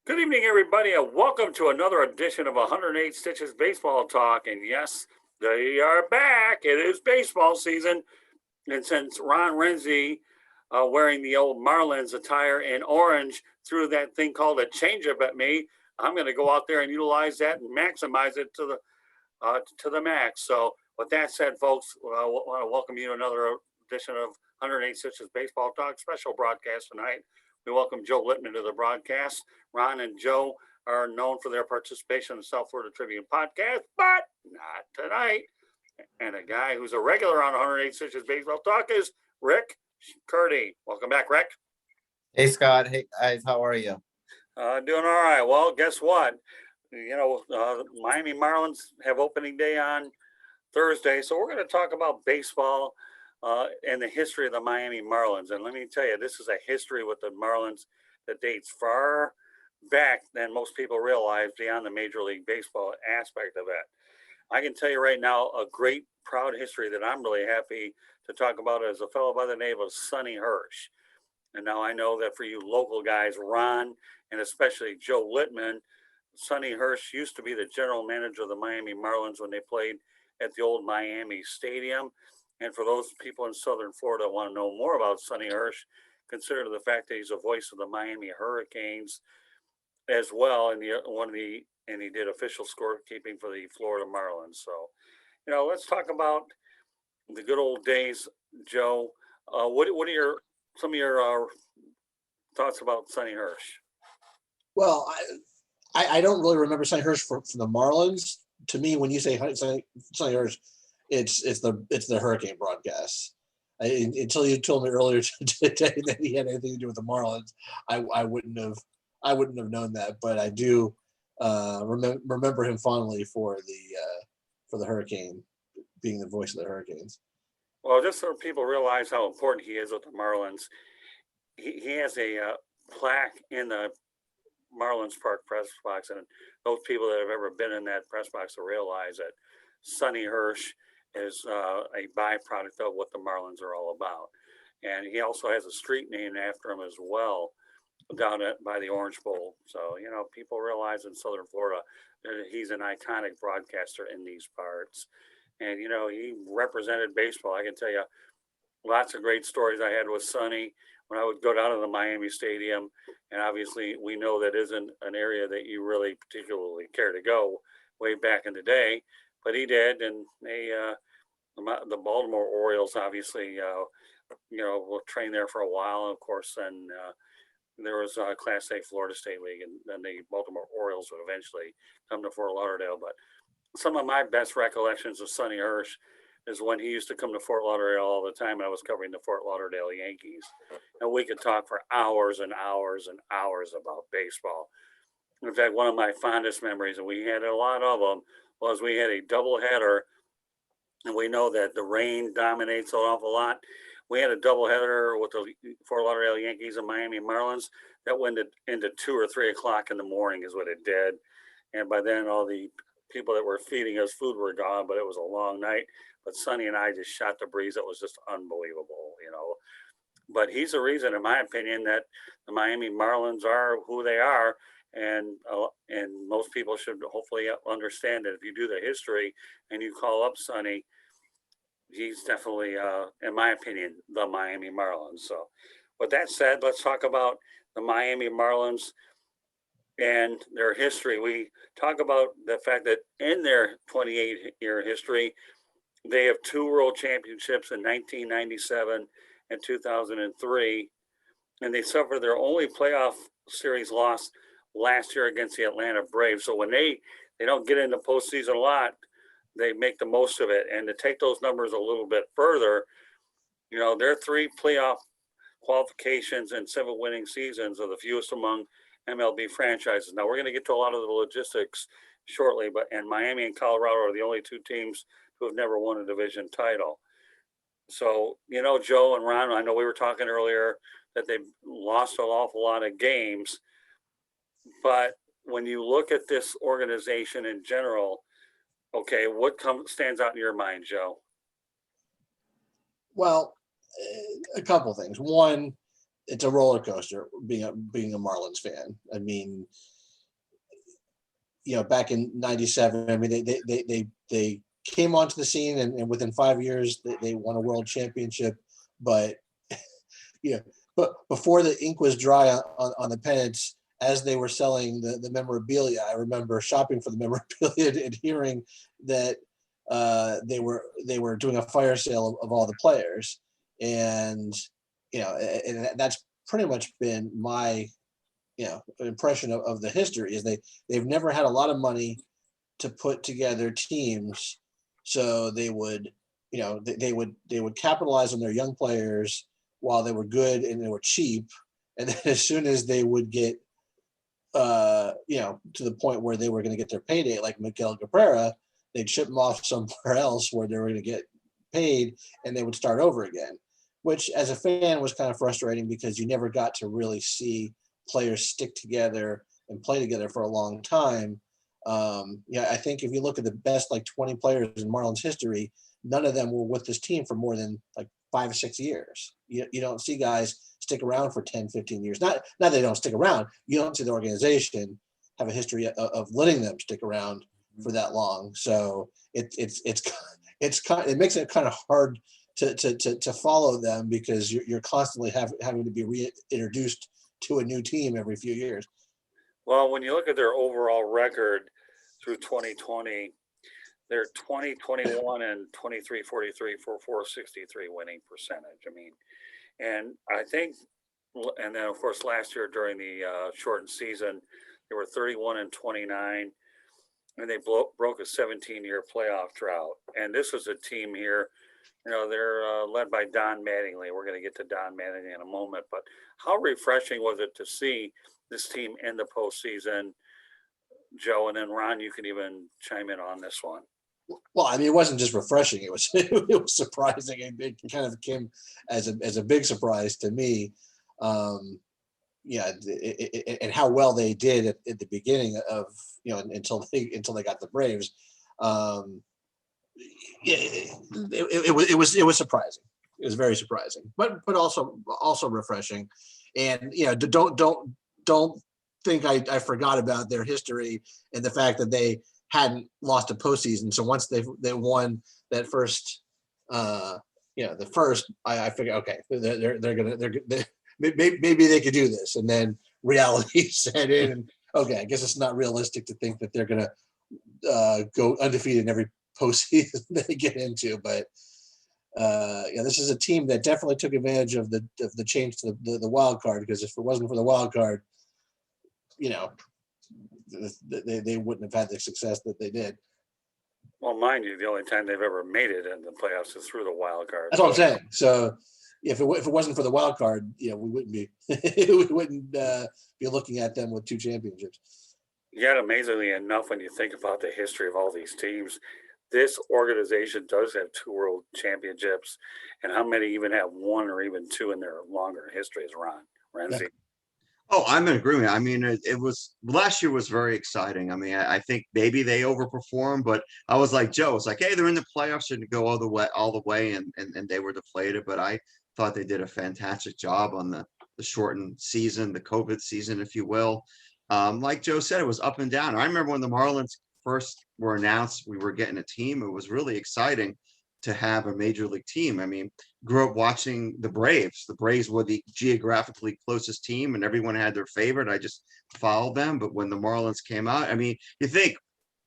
Good evening, everybody, and welcome to another edition of 108 Stitches Baseball Talk. And yes, they are back. It is baseball season. And since Ron Renzy, wearing the old Marlins attire in orange, threw that thing called a changeup at me, I'm going to go out there and utilize that and maximize it to the max. So, with that said, folks, I want to welcome you to another edition of 108 Stitches Baseball Talk special broadcast tonight. We welcome Joe Littman to the broadcast. Ron and Joe are known for their participation in the South Florida Tribune podcast, but not tonight. And a guy who's a regular on 108 Stitches Baseball Talk is Rick Curti. Welcome back, Rick. Hey, Scott. Hey, guys. How are you? Doing all right. Well, guess what? Miami Marlins have opening day on Thursday, so we're going to talk about baseball and the history of the Miami Marlins. And let me tell you, this is a history with the Marlins that dates far back than most people realize beyond the Major League Baseball aspect of it. I can tell you right now a great, proud history that I'm really happy to talk about is a fellow by the name of Sonny Hirsch. And now I know that for you local guys, Ron and especially Joe Littman, Sonny Hirsch used to be the general manager of the Miami Marlins when they played at the old Miami Stadium. And for those people in Southern Florida who want to know more about Sonny Hirsch, consider the fact that he's a voice of the Miami Hurricanes as well, and he did official scorekeeping for the Florida Marlins. So, let's talk about the good old days, Joe. What are some of your thoughts about Sonny Hirsch? Well, I don't really remember Sonny Hirsch from the Marlins. To me, when you say Sonny Hirsch, it's the Hurricane broadcast. Until you told me earlier today that he had anything to do with the Marlins, I wouldn't have known that. But I do remember him fondly for the Hurricane, being the voice of the Hurricanes. Well, just so people realize how important he is with the Marlins, he has a plaque in the Marlins Park press box, and those people that have ever been in that press box will realize that Sonny Hirsch is a byproduct of what the Marlins are all about. And he also has a street named after him as well down by the Orange Bowl. So, people realize in Southern Florida that he's an iconic broadcaster in these parts. And, he represented baseball. I can tell you lots of great stories I had with Sonny when I would go down to the Miami Stadium. And obviously, we know that isn't an area that you really particularly care to go way back in the day, but he did. And the Baltimore Orioles obviously, will train there for a while. And of course, then there was a Class A Florida State League, and then the Baltimore Orioles would eventually come to Fort Lauderdale. But some of my best recollections of Sonny Hirsch is when he used to come to Fort Lauderdale all the time, and I was covering the Fort Lauderdale Yankees. And we could talk for hours and hours and hours about baseball. In fact, one of my fondest memories, and we had a lot of them, was we had a doubleheader, and we know that the rain dominates an awful lot. We had a doubleheader with the Fort Lauderdale Yankees and Miami Marlins that went into 2 or 3 o'clock in the morning is what it did. And by then, all the people that were feeding us food were gone, but it was a long night. But Sonny and I just shot the breeze. It was just unbelievable, But he's the reason, in my opinion, that the Miami Marlins are who they are. And most people should hopefully understand that if you do the history and you call up Sonny, he's definitely, in my opinion, the Miami Marlins. So with that said, let's talk about the Miami Marlins and their history. We talk about the fact that in their 28-year history, they have 2 world championships in 1997 and 2003, and they suffered their only playoff series loss last year against the Atlanta Braves. So when they don't get into postseason a lot, they make the most of it. And to take those numbers a little bit further, their 3 playoff qualifications and 7 winning seasons are the fewest among MLB franchises. Now, we're going to get to a lot of the logistics shortly, and Miami and Colorado are the only 2 teams who have never won a division title. So, Joe and Ron, I know we were talking earlier that they've lost an awful lot of games, but when you look at this organization in general, okay, what stands out in your mind, Joe? Well, a couple things. One, it's a roller coaster being a Marlins fan. I mean, back in '97. I mean, they came onto the scene, and within 5 years, they won a world championship. But but before the ink was dry on the pennants, as they were selling the memorabilia, I remember shopping for the memorabilia and hearing that they were doing a fire sale of all the players, and and that's pretty much been my impression of the history is they've never had a lot of money to put together teams, so they would they would capitalize on their young players while they were good and they were cheap, and then as soon as they would get to the point where they were going to get their payday, like Miguel Cabrera, they'd ship them off somewhere else where they were going to get paid, and they would start over again, which as a fan was kind of frustrating because you never got to really see players stick together and play together for a long time. I think if you look at the best 20 players in Marlins history, none of them were with this team for more than 5 or 6 years. You don't see guys stick around for 10, 15 years. Not they don't stick around. You don't see the organization have a history of letting them stick around for that long. So it makes it kind of hard to follow them because you're constantly having to be reintroduced to a new team every few years. Well, when you look at their overall record through 2020, they're 20, 21, and 23, 43 for 463 winning percentage. I mean, and I think, and then of course last year during the shortened season, they were 31 and 29, and they broke a 17-year playoff drought. And this was a team here, they're led by Don Mattingly. We're going to get to Don Mattingly in a moment, but how refreshing was it to see this team in the postseason, Joe? And then Ron, you can even chime in on this one. Well, I mean, it wasn't just refreshing; it was it was surprising, and it kind of came as a big surprise to me. And how well they did at the beginning of until they got the Braves. It was surprising. It was very surprising, but also refreshing. And don't think I forgot about their history and the fact that they hadn't lost a postseason. So once they won that first, the first, I figured, okay, they're maybe they could do this. And then reality set in, and okay, I guess it's not realistic to think that they're gonna go undefeated in every postseason they get into. But this is a team that definitely took advantage of the change to the wild card, because if it wasn't for the wild card, they wouldn't have had the success that they did. Well, mind you, the only time they've ever made it in the playoffs is through the wild card. That's what I'm saying. So if it wasn't for the wild card, we wouldn't be be looking at them with 2 championships. Yet amazingly enough, when you think about the history of all these teams, this organization does have 2 world championships, and how many even have 1 or even 2 in their longer history is Renzy. Yeah. Oh, I'm in agreement. I mean, it was last year was very exciting. I mean, I think maybe they overperformed, but I was like Joe. It's like, hey, they're in the playoffs and go all the way, and they were deflated. But I thought they did a fantastic job on the shortened season, the COVID season, if you will. Like Joe said, it was up and down. I remember when the Marlins first were announced, we were getting a team. It was really exciting to have a major league team. I mean, grew up watching the Braves. The Braves were the geographically closest team, and everyone had their favorite. I just followed them. But when the Marlins came out, I mean, you think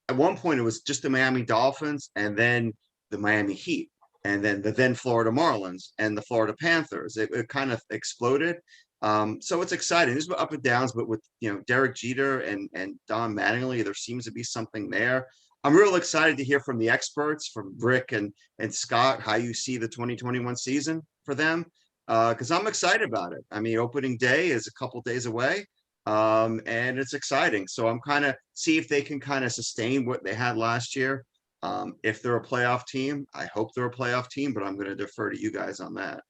at one point it was just the Miami Dolphins, and then the Miami Heat, and then the Florida Marlins and the Florida Panthers. It kind of exploded. So it's exciting. There's up and downs, but with Derek Jeter and Don Mattingly, there seems to be something there. I'm real excited to hear from the experts, from Rick and Scott, how you see the 2021 season for them, because I'm excited about it. I mean, opening day is a couple days away, and it's exciting. So I'm kind of see if they can kind of sustain what they had last year. If they're a playoff team, I hope they're a playoff team, but I'm going to defer to you guys on that.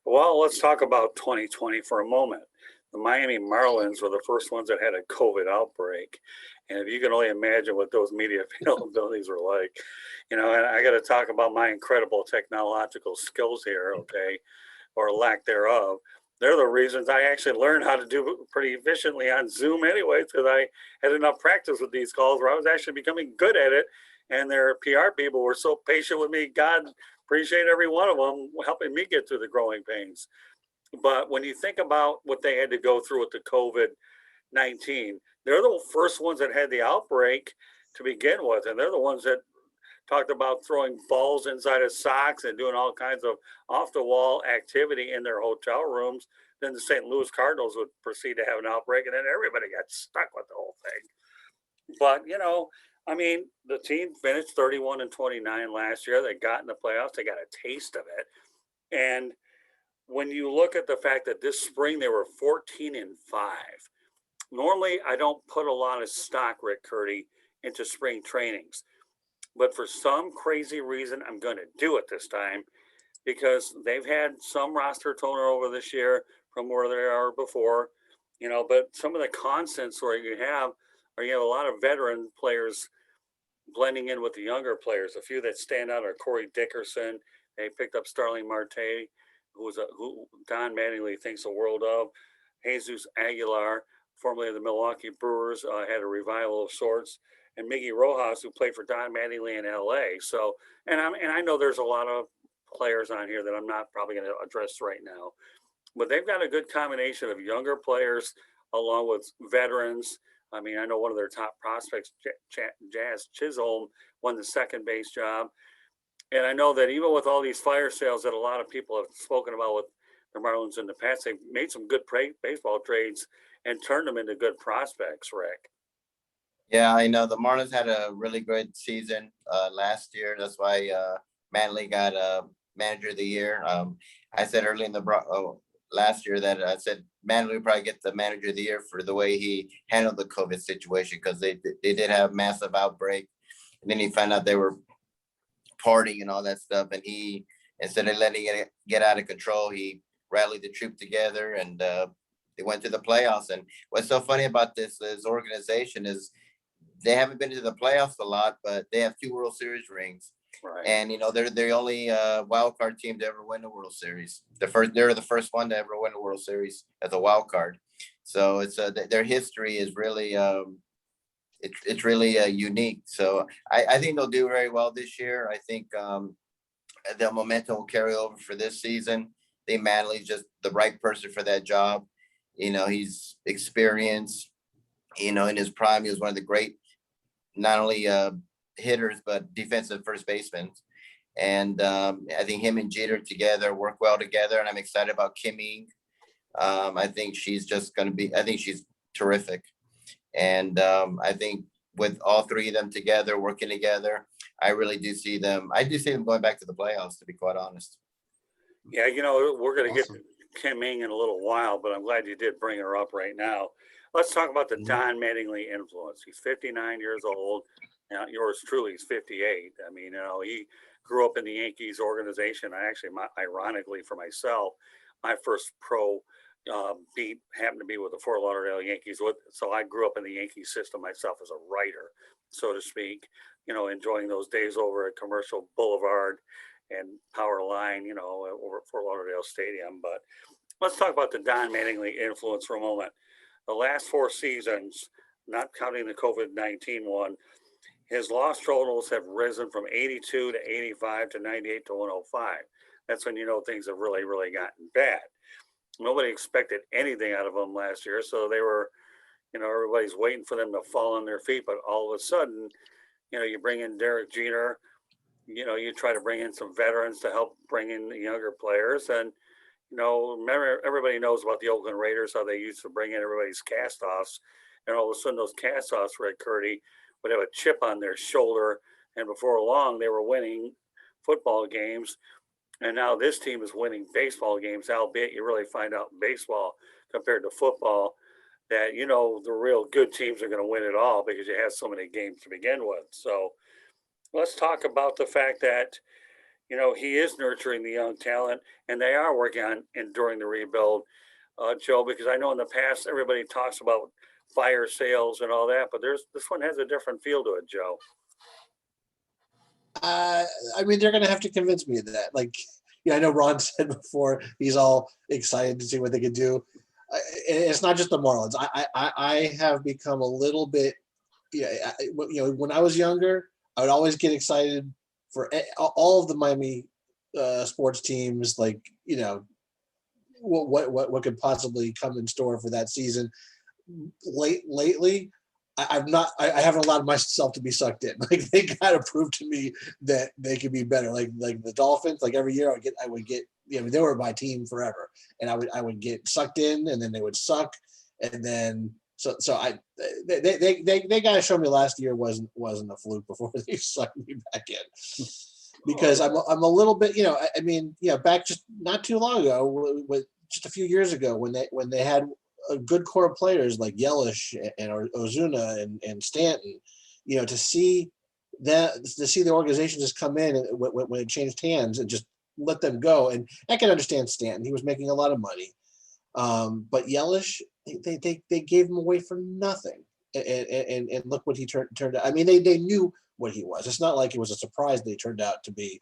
Well, let's talk about 2020 for a moment. The Miami Marlins were the first ones that had a COVID outbreak. And if you can only imagine what those media availabilities were like, and I got to talk about my incredible technological skills here, okay, or lack thereof. they're the reasons I actually learned how to do pretty efficiently on Zoom anyway, because I had enough practice with these calls where I was actually becoming good at it. And their PR people were so patient with me. God, appreciate every one of them helping me get through the growing pains. But when you think about what they had to go through with the COVID-19, they're the first ones that had the outbreak to begin with. And they're the ones that talked about throwing balls inside of socks and doing all kinds of off the wall activity in their hotel rooms. Then the St. Louis Cardinals would proceed to have an outbreak, and then everybody got stuck with the whole thing. But, I mean, the team finished 31-29 last year. They got in the playoffs, they got a taste of it. And when you look at the fact that this spring they were 14-5, normally I don't put a lot of stock, Rick Curti, into spring trainings. But for some crazy reason, I'm going to do it this time because they've had some roster turnover this year from where they are before, but some of the constants where you have a lot of veteran players blending in with the younger players. A few that stand out are Corey Dickerson. They picked up Starling Marte, who Don Mattingly thinks the world of. Jesus Aguilar, formerly of the Milwaukee Brewers, had a revival of sorts. And Miggy Rojas, who played for Don Mattingly in LA. So, and I know there's a lot of players on here that I'm not probably going to address right now, but they've got a good combination of younger players along with veterans. I mean, I know one of their top prospects, Jazz Chisholm, won the second base job. And I know that even with all these fire sales that a lot of people have spoken about with the Marlins in the past, they've made some good baseball trades and turned them into good prospects, Rick. Yeah, I know the Marlins had a really good season last year. That's why Manley got manager of the year. I said early in the last year that I said Manley would probably get the manager of the year for the way he handled the COVID situation, because they did have massive outbreak, and then he found out they were partying and all that stuff, and he, instead of letting it get out of control, he rallied the troop together, and they went to the playoffs. And what's so funny about this organization is they haven't been to the playoffs a lot, but they have 2 World Series rings. Right. And they're the only wild card team to ever win the World Series. They're the first one to ever win the World Series as a wild card. So it's their history is really it's really unique. So I think they'll do very well this year. I think the momentum will carry over for this season. I think Manley's just the right person for that job. He's experienced. In his prime, he was one of the great, not only hitters, but defensive first basemen. And I think him and Jeter together work well together. And I'm excited about Kim Ng. I think she's terrific. And I think with all 3 of them together, working together, I really do see them. I do see them going back to the playoffs, to be quite honest. Yeah, we're going to get Kim Ng in a little while, but I'm glad you did bring her up right now. Let's talk about the Don Mattingly influence. He's 59 years old. Now, yours truly is 58. I mean, he grew up in the Yankees organization. Ironically for myself, my first pro beat happened to be with the Fort Lauderdale Yankees. So I grew up in the Yankee system myself as a writer, so to speak, enjoying those days over at Commercial Boulevard and Power Line, over at Fort Lauderdale Stadium. But let's talk about the Don Mattingly influence for a moment. The last 4 seasons, not counting the COVID-19 one, his loss totals have risen from 82 to 85 to 98 to 105. That's when things have really, really gotten bad. Nobody expected anything out of them last year, so they were, everybody's waiting for them to fall on their feet. But all of a sudden, you bring in Derek Jeter, you try to bring in some veterans to help bring in the younger players. And remember, everybody knows about the Oakland Raiders, how they used to bring in everybody's cast-offs. And all of a sudden, those cast-offs, Rick Curti, would have a chip on their shoulder. And before long, they were winning football games. And now this team is winning baseball games, albeit you really find out in baseball compared to football that, the real good teams are going to win it all because you have so many games to begin with. So let's talk about the fact that he is nurturing the young talent, and they are working on enduring the rebuild, Joe, because I know in the past, everybody talks about fire sales and all that, but this one has a different feel to it, Joe. I mean, they're going to have to convince me of that. Like, I know Ron said before he's all excited to see what they could do. It's not just the Marlins. I have become a little bit, when I was younger, I would always get excited for all of the Miami sports teams, like, what could possibly come in store for that season. Lately, I haven't allowed myself to be sucked in. Like, they gotta prove to me that they could be better. Like the Dolphins, like every year I would get, they were my team forever, and I would get sucked in, and then they would suck, and then they gotta show me last year wasn't a fluke before they sucked me back in. Because I'm a little bit, back just not too long ago, with just a few years ago, when they had a good core of players like Yelich and Ozuna and Stanton, to see the organization just come in and when it changed hands and just let them go. And I can understand Stanton; he was making a lot of money, but Yelich, they gave him away for nothing, and look what he turned out. I mean, they knew what he was. It's not like it was a surprise they turned out to be,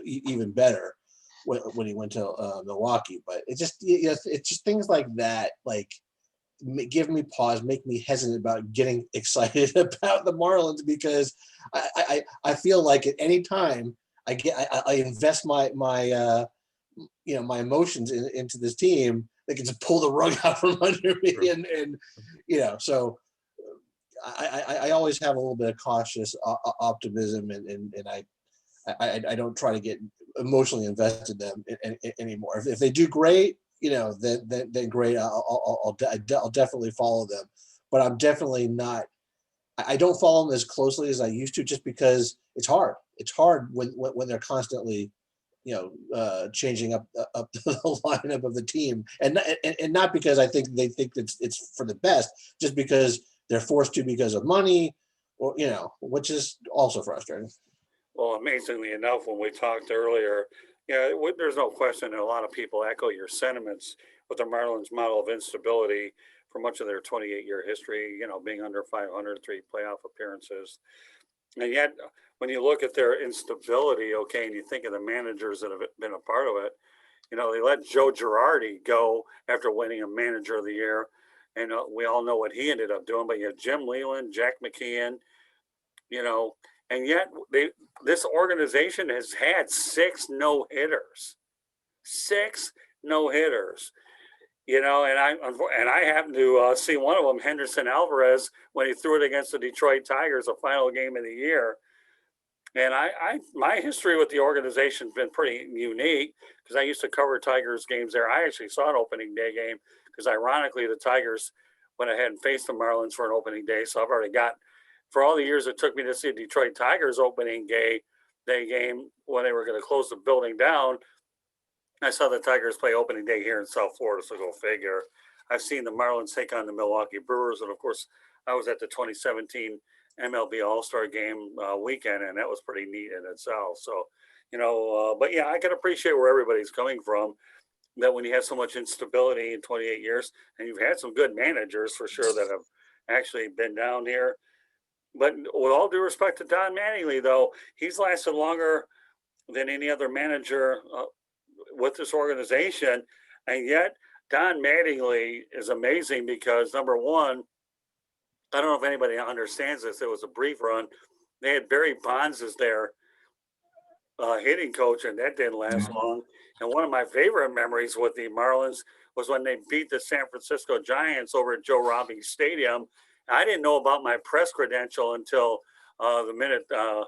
even better when he went to Milwaukee. But it's just things like that, like, give me pause, make me hesitant about getting excited about the Marlins, because I feel like at any time I invest my my emotions into this team, they can just pull the rug out from under me. Sure. And so I always have a little bit of cautious optimism, and I don't try to get emotionally invested in them anymore. If they do great, then great. I'll definitely follow them, but I'm definitely not. I don't follow them as closely as I used to, just because it's hard. It's hard when they're constantly, changing up the lineup of the team, and not because I think they think it's for the best, just because they're forced to because of money, or which is also frustrating. Well, amazingly enough, when we talked earlier, there's no question that a lot of people echo your sentiments with the Marlins model of instability for much of their 28-year history, being under 500, 3 playoff appearances. And yet, when you look at their instability, okay, and you think of the managers that have been a part of it, they let Joe Girardi go after winning a Manager of the Year. And we all know what he ended up doing. But you have Jim Leland, Jack McKeon, and yet this organization has had 6 no-hitters. 6 no-hitters. And I happened to see one of them, Henderson Alvarez, when he threw it against the Detroit Tigers, the final game of the year. And my history with the organization has been pretty unique, because I used to cover Tigers games there. I actually saw an opening day game, because ironically the Tigers went ahead and faced the Marlins for an opening day. So I've already got, for all the years it took me to see Detroit Tigers opening day game when they were going to close the building down, I saw the Tigers play opening day here in South Florida, so go figure. I've seen the Marlins take on the Milwaukee Brewers, and of course, I was at the 2017 MLB All-Star Game weekend, and that was pretty neat in itself. So, but yeah, I can appreciate where everybody's coming from. That when you have so much instability in 28 years, and you've had some good managers for sure that have actually been down here. But with all due respect to Don Mattingly, though, he's lasted longer than any other manager with this organization. And yet Don Mattingly is amazing, because number one, I don't know if anybody understands this, it was a brief run. They had Barry Bonds as their hitting coach, and that didn't last long. And one of my favorite memories with the Marlins was when they beat the San Francisco Giants over at Joe Robbie Stadium. I didn't know about my press credential until the minute the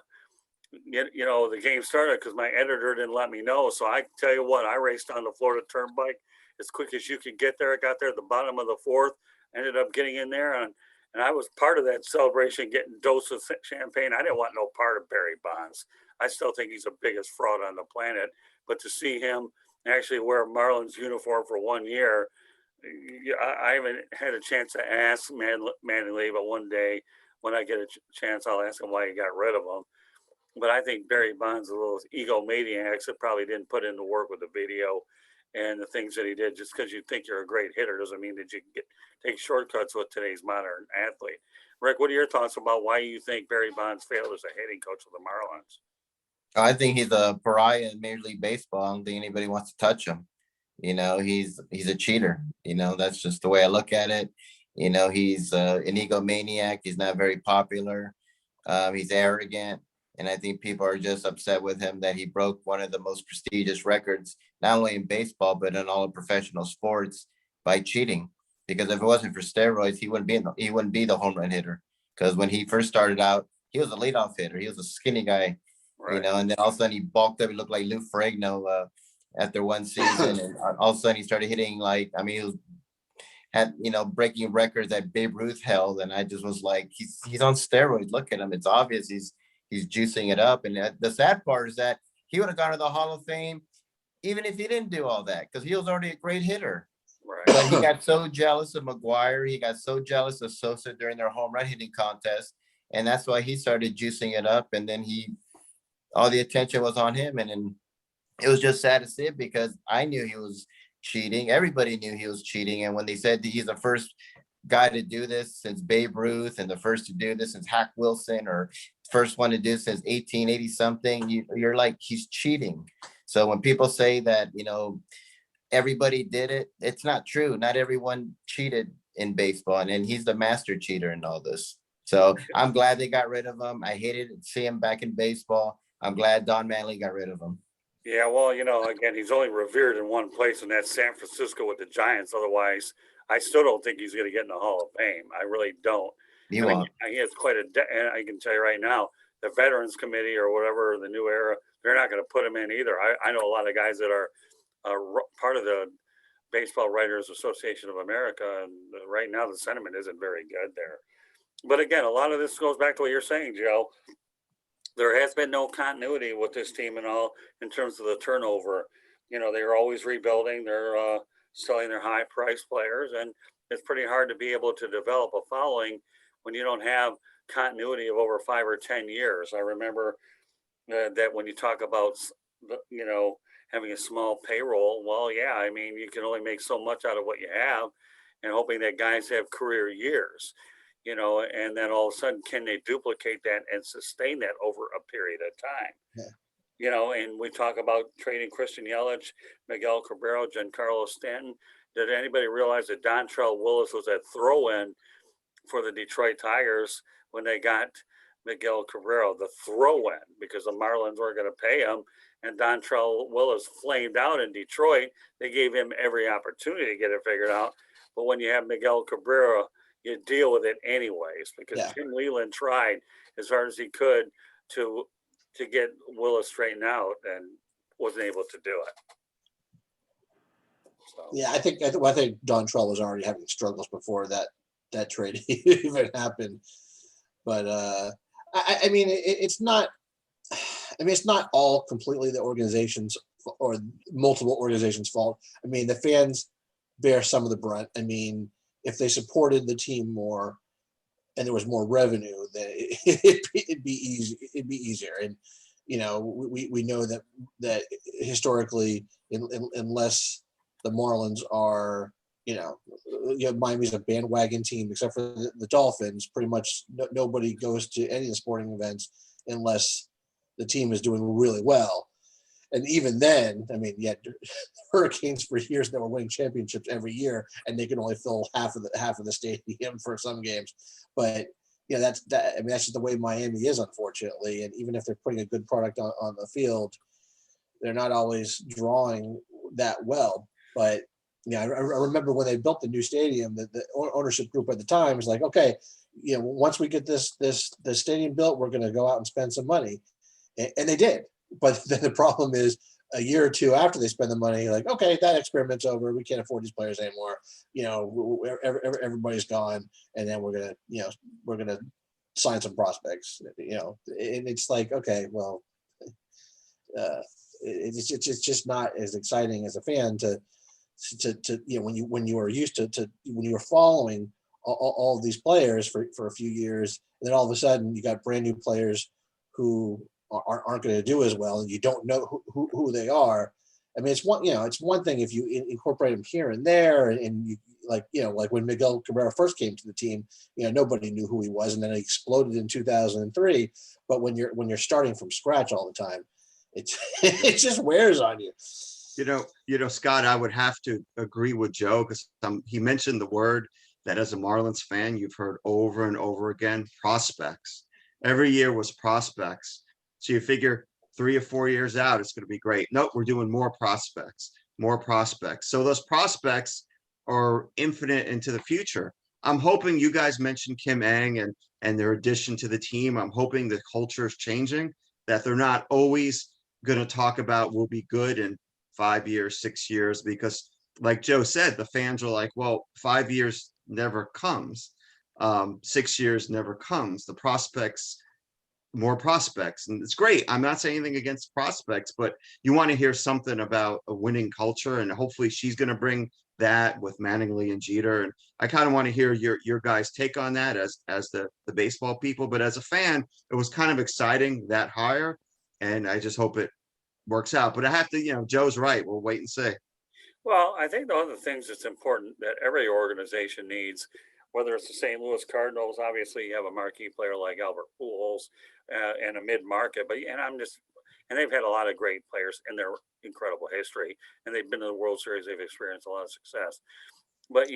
game started, because my editor didn't let me know. So I tell you what, I raced on the Florida Turnpike as quick as you could get there. I got there at the bottom of the 4th, ended up getting in there, and I was part of that celebration, getting dosed with champagne. I didn't want no part of Barry Bonds. I still think he's the biggest fraud on the planet. But to see him actually wear a Marlins uniform for 1 year, I haven't had a chance to ask Mattingly, but one day when I get a chance, I'll ask him why he got rid of him. But I think Barry Bonds is a little egomaniac that probably didn't put in the work with the video and the things that he did. Just because you think you're a great hitter doesn't mean that you can take shortcuts with today's modern athlete. Rick, what are your thoughts about why you think Barry Bonds failed as a hitting coach of the Marlins? I think he's a pariah in Major League Baseball. I don't think anybody wants to touch him. He's a cheater. That's just the way I look at it. He's an egomaniac. He's not very popular. He's arrogant. And I think people are just upset with him that he broke one of the most prestigious records, not only in baseball, but in all of professional sports by cheating. Because if it wasn't for steroids, he wouldn't be the home run hitter. Because when he first started out, he was a leadoff hitter. He was a skinny guy, Right. and then all of a sudden he bulked up. He looked like Lou Ferrigno after one season, and all of a sudden he started hitting he was breaking records that Babe Ruth held, and I just was like, he's on steroids. Look at him; it's obvious he's juicing it up. And the sad part is that he would have gone to the Hall of Fame even if he didn't do all that, because he was already a great hitter. Right. But he got so jealous of McGuire, he got so jealous of Sosa during their home run hitting contest, and that's why he started juicing it up. And then all the attention was on him, and then it was just sad to see it because I knew he was cheating. Everybody knew he was cheating. And when they said that he's the first guy to do this since Babe Ruth and the first to do this since Hack Wilson or first one to do this since 1880 something, you're like, he's cheating. So when people say that, everybody did it, it's not true. Not everyone cheated in baseball. And he's the master cheater in all this. So I'm glad they got rid of him. I hated to see him back in baseball. I'm glad Don Manley got rid of him. Yeah, well, again, he's only revered in one place, and that's San Francisco with the Giants. Otherwise, I still don't think he's going to get in the Hall of Fame. I really don't. You I mean, want? he has quite and I can tell you right now, the Veterans Committee or whatever, the new era, they're not going to put him in either. I know a lot of guys that are part of the Baseball Writers Association of America, and right now the sentiment isn't very good there. But again, a lot of this goes back to what you're saying, Joe. There has been no continuity with this team and all in terms of the turnover. They're always rebuilding. They're selling their high price players, and it's pretty hard to be able to develop a following when you don't have continuity of over 5 or 10 years. I remember that when you talk about, having a small payroll, well, yeah, I mean, you can only make so much out of what you have and hoping that guys have career years. And then all of a sudden, can they duplicate that and sustain that over a period of time? Yeah. And we talk about trading Christian Yelich, Miguel Cabrera, Giancarlo Stanton. Did anybody realize that Dontrell Willis was at throw-in for the Detroit Tigers when they got Miguel Cabrera, the throw-in, because the Marlins weren't going to pay him, and Dontrell Willis flamed out in Detroit. They gave him every opportunity to get it figured out. But when you have Miguel Cabrera, you deal with it anyways, because Tim Leland tried as hard as he could to get Willis straightened out and wasn't able to do it. So. Yeah, I think Dontrell was already having struggles before that trade even happened. But I mean, it's not. I mean, it's not all completely the organization's or multiple organizations' fault. I mean, the fans bear some of the brunt. I mean, if they supported the team more and there was more revenue, then it'd be easy. It'd be easier. And we know that historically, unless the Marlins are, Miami's a bandwagon team, except for the Dolphins. Pretty much nobody goes to any of the sporting events unless the team is doing really well. And even then, I mean, yet Hurricanes for years that were winning championships every year, and they can only fill half of the stadium for some games. But that's just the way Miami is, unfortunately. And even if they're putting a good product on the field, they're not always drawing that well. But I remember when they built the new stadium, the ownership group at the time was like, okay, once we get this stadium built, we're going to go out and spend some money, and they did. But then the problem is, a year or two after they spend the money, like, okay, that experiment's over. We can't afford these players anymore. Everybody's gone, and then we're gonna sign some prospects. And it's like, okay, well, it's just not as exciting as a fan to when you were used to when you were following all of these players for a few years, and then all of a sudden you got brand new players who aren't going to do as well, and you don't know who they are. I mean, it's one thing if you incorporate them here and there, and you like when Miguel Cabrera first came to the team, nobody knew who he was, and then he exploded in 2003. But when you're starting from scratch all the time, It's it just wears on you. Scott, I would have to agree with Joe because he mentioned the word that as a Marlins fan, you've heard over and over again, prospects. Every year was prospects. So you figure 3 or 4 years out, it's going to be great. Nope, we're doing more prospects, more prospects. So those prospects are infinite into the future. I'm hoping you guys mentioned Kim Ang and their addition to the team. I'm hoping the culture is changing, that they're not always going to talk about we'll be good in 5 years, 6 years, because like Joe said, the fans are like, well, 5 years never comes. 6 years never comes. The prospects, more prospects. And it's great. I'm not saying anything against prospects, but you want to hear something about a winning culture. And hopefully she's going to bring that with Mattingly and Jeter. And I kind of want to hear your guys' take on that as the baseball people. But as a fan, it was kind of exciting, that hire. And I just hope it works out. But I have to, Joe's right. We'll wait and see. Well, I think the other things that's important that every organization needs, whether it's the St. Louis Cardinals, obviously you have a marquee player like Albert Pujols and a mid-market, and they've had a lot of great players in their incredible history, and they've been to the World Series. They've experienced a lot of success. But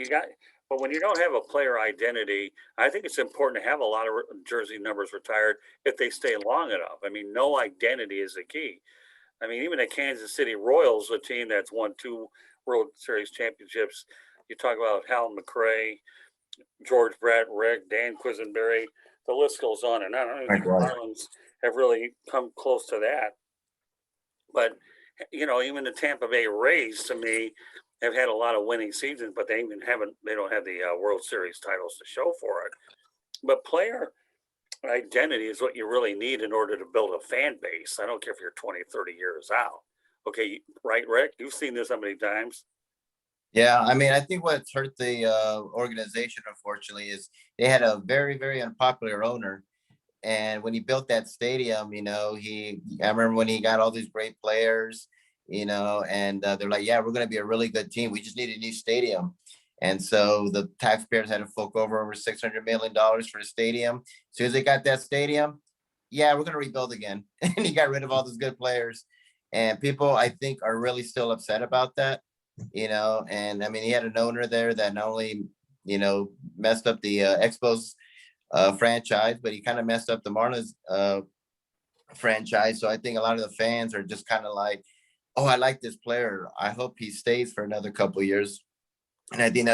when you don't have a player identity, I think it's important to have a lot of jersey numbers retired if they stay long enough. I mean, no identity is the key. I mean, even the Kansas City Royals, a team that's won 2 World Series championships, you talk about Hal McRae, George Brett, Rick, Dan Quisenberry, the list goes on and on. I don't think the Marlins have really come close to that. But, even the Tampa Bay Rays, to me, have had a lot of winning seasons, but they don't have the World Series titles to show for it. But player identity is what you really need in order to build a fan base. I don't care if you're 20, 30 years out. Okay, right, Rick? You've seen this how many times? Yeah, I mean, I think what's hurt the organization, unfortunately, is they had a very, very unpopular owner. And when he built that stadium, I remember when he got all these great players, and they're like, yeah, we're going to be a really good team. We just need a new stadium. And so the taxpayers had to fork over $600 million for the stadium. As soon as they got that stadium, yeah, we're going to rebuild again. And he got rid of all those good players. And people, I think, are really still upset about that, and I mean, he had an owner there that not only, messed up the Expos franchise, but he kind of messed up the Marlins franchise. So I think a lot of the fans are just kind of like, oh, I like this player. I hope he stays for another couple of years. And I think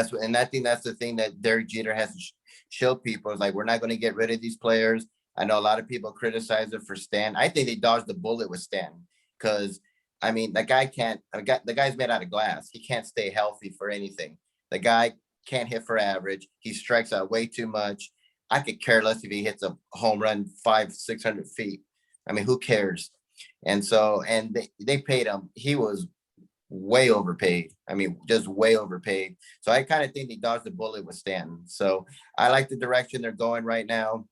that's the thing that Derek Jeter has to show people is like, we're not going to get rid of these players. I know a lot of people criticize it for Stan. I think they dodged the bullet with Stan because, I mean, the guy's made out of glass. He can't stay healthy for anything. The guy can't hit for average. He strikes out way too much. I could care less if he hits a home run 500-600 feet. I mean, who cares? And so, and they paid him. He was way overpaid. I mean, just way overpaid. So I kind of think they dodged the bullet with Stanton. So I like the direction they're going right now.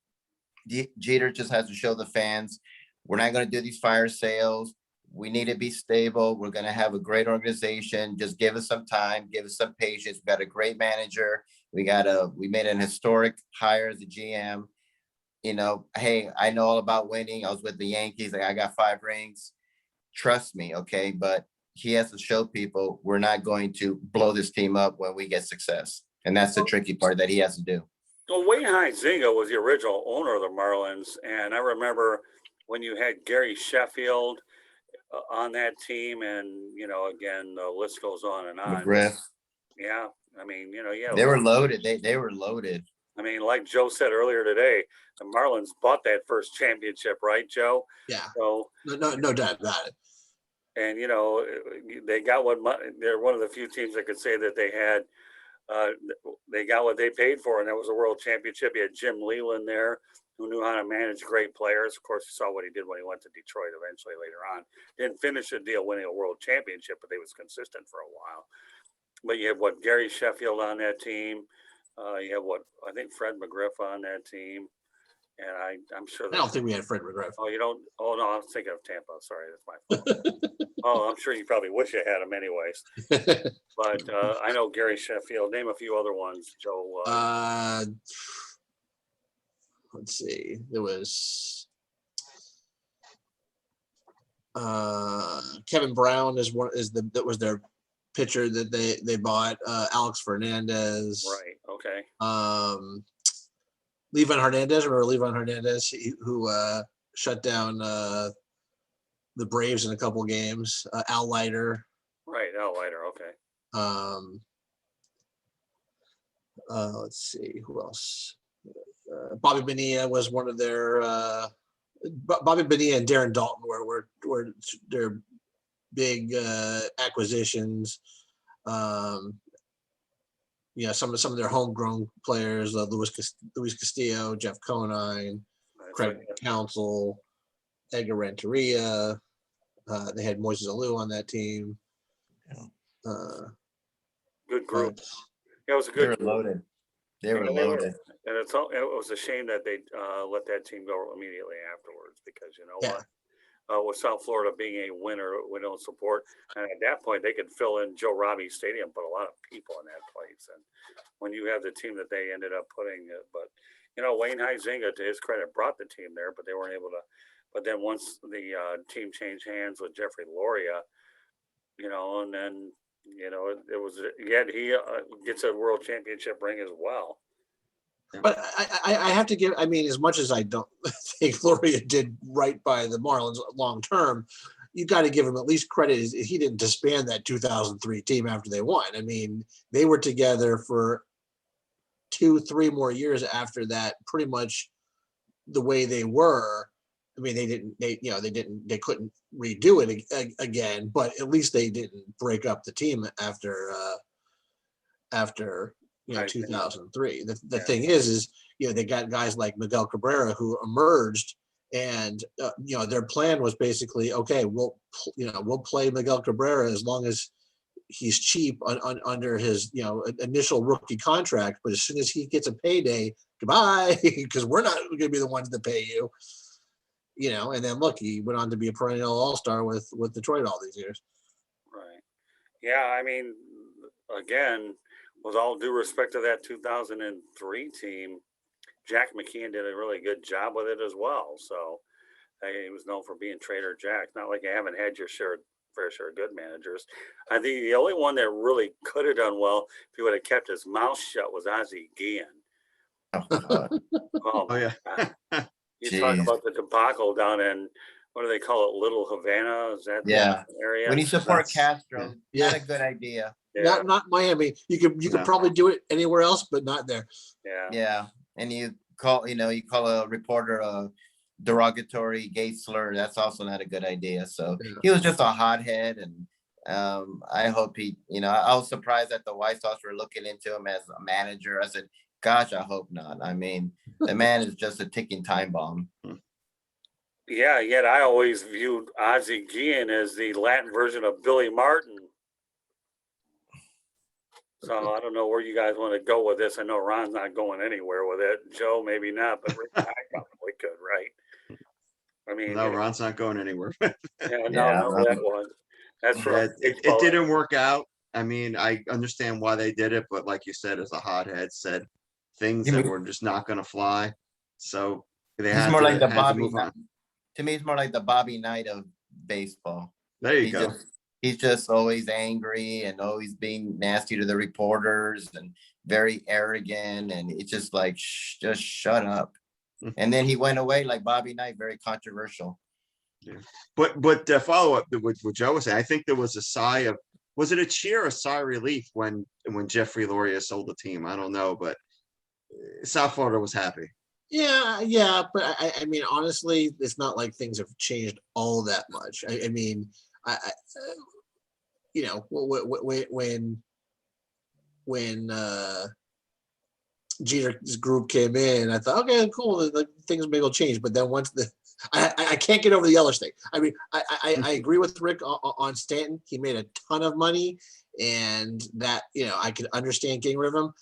Jeter just has to show the fans, we're not going to do these fire sales. We need to be stable. We're going to have a great organization. Just give us some time, give us some patience. We got a great manager. We made an historic hire as a GM. Hey, I know all about winning. I was with the Yankees. I got 5 rings. Trust me, okay? But he has to show people we're not going to blow this team up when we get success. And that's the tricky part that he has to do. Well, Wayne Huizenga was the original owner of the Marlins, and I remember when you had Gary Sheffield on that team, and again, the list goes on and on. McGriff. Yeah, I mean, yeah, they were loaded. They were loaded. I mean, like Joe said earlier today, the Marlins bought that first championship, right, Joe? Yeah. So no doubt about it. And they got they're one of the few teams that could say that they had. They got what they paid for, and that was a world championship. You had Jim Leland there, who knew how to manage great players. Of course, you saw what he did when he went to Detroit eventually later on. Didn't finish the deal winning a world championship, but they was consistent for a while. But you have Gary Sheffield on that team. You have I think Fred McGriff on that team. And I'm sure I don't think we had Fred McGriff. Oh, you don't? Oh, no, I'm thinking of Tampa. Sorry, that's my fault. Oh, I'm sure you probably wish you had him anyways. But I know Gary Sheffield. Name a few other ones, Joe. Let's see. There was Kevin Brown that was their pitcher that they bought. Alex Fernandez. Right, okay. Levan Hernandez, remember Levan Hernandez, who shut down the Braves in a couple games. Al Leiter. Right, Lighter, okay. Let's see who else. Bobby Bonilla was one of their. Bobby Bonilla and Darren Dalton were their big acquisitions. Some of their homegrown players, Luis Castillo, Jeff Conine, Craig Counsell, Edgar Renteria. They had Moises Alou on that team. Good group. But, Yeah, it was a They good were group. loaded. They were loaded. And it was a shame that they let that team go immediately afterwards, because you know Yeah. what? With South Florida being a winner, we don't support. And at that point, they could fill in Joe Robbie Stadium, put a lot of people in that place. And when you have the team that they ended up putting, but you know, Wayne Huizinga, to his credit, brought the team there, but they weren't able to. But then once the team changed hands with Jeffrey Loria, you know, and then you know it was yet he gets a world championship ring as well. but I have to give. I mean, as much as I don't think Loria did right by the Marlins long term, you got to give him at least credit. He didn't disband that 2003 team after they won. I mean, they were together for 2-3 more years after that, pretty much the way they were. I mean, they couldn't redo it again, but at least they didn't break up the team after Right. 2003. The Yeah. thing is they got guys like Miguel Cabrera who emerged, and their plan was basically, okay, we'll play Miguel Cabrera as long as he's cheap under his initial rookie contract, but as soon as he gets a payday, goodbye, because we're not going to be the ones that pay you. And then look, he went on to be a perennial all-star with Detroit all these years. Right. Yeah, I mean, again, with all due respect to that 2003 team, Jack McKeon did a really good job with it as well. So he was known for being Trader Jack. Not like you haven't had your fair share of good managers. I think the only one that really could have done well if he would have kept his mouth shut was Ozzie Guillen. Oh, Oh yeah. God. You talk Jeez. about the debacle down in, what do they call it, Little Havana? Is that Yeah. the area? When you support That's- Castro, yeah. not a good idea. Yeah, Not Miami. You could No. probably do it anywhere else, but not there. yeah. Yeah. And you call a reporter a derogatory gay slur. That's also not a good idea. So Yeah. he was just a hothead. And I hope I was surprised that the White Sox were looking into him as a manager. I said, gosh, I hope not. I mean, the man is just a ticking time bomb. Yeah, yet I always viewed Ozzie Guillen as the Latin version of Billy Martin. So I don't know where you guys want to go with this. I know Ron's not going anywhere with it. Joe, maybe not, but Rick and I probably could, right? I mean, No, Ron's not going anywhere. no, that one. That's for Yeah, it baseball. didn't work out. I mean, I understand why they did it, but like you said, as a hothead, said things You that mean- were just not going to fly. So they He's had more to, like the had to Bobby move on. Knight. To me, he's more like the Bobby Knight of baseball. There you go. He's just always angry and always being nasty to the reporters and very arrogant. And it's just like, just shut up. And then he went away like Bobby Knight, very controversial. But follow up with what Joe was saying, I think there was a sigh of, was it a cheer or sigh of relief when Jeffrey Loria sold the team? I don't know, but South Florida was happy. Yeah, but I mean, honestly, it's not like things have changed all that much. I mean, when Jeter's group came in, I thought, okay, cool, like things maybe will change. But then once I can't get over the Yelich thing. I mean, I agree with Rick on Stanton. He made a ton of money, and that I could understand getting rid of him.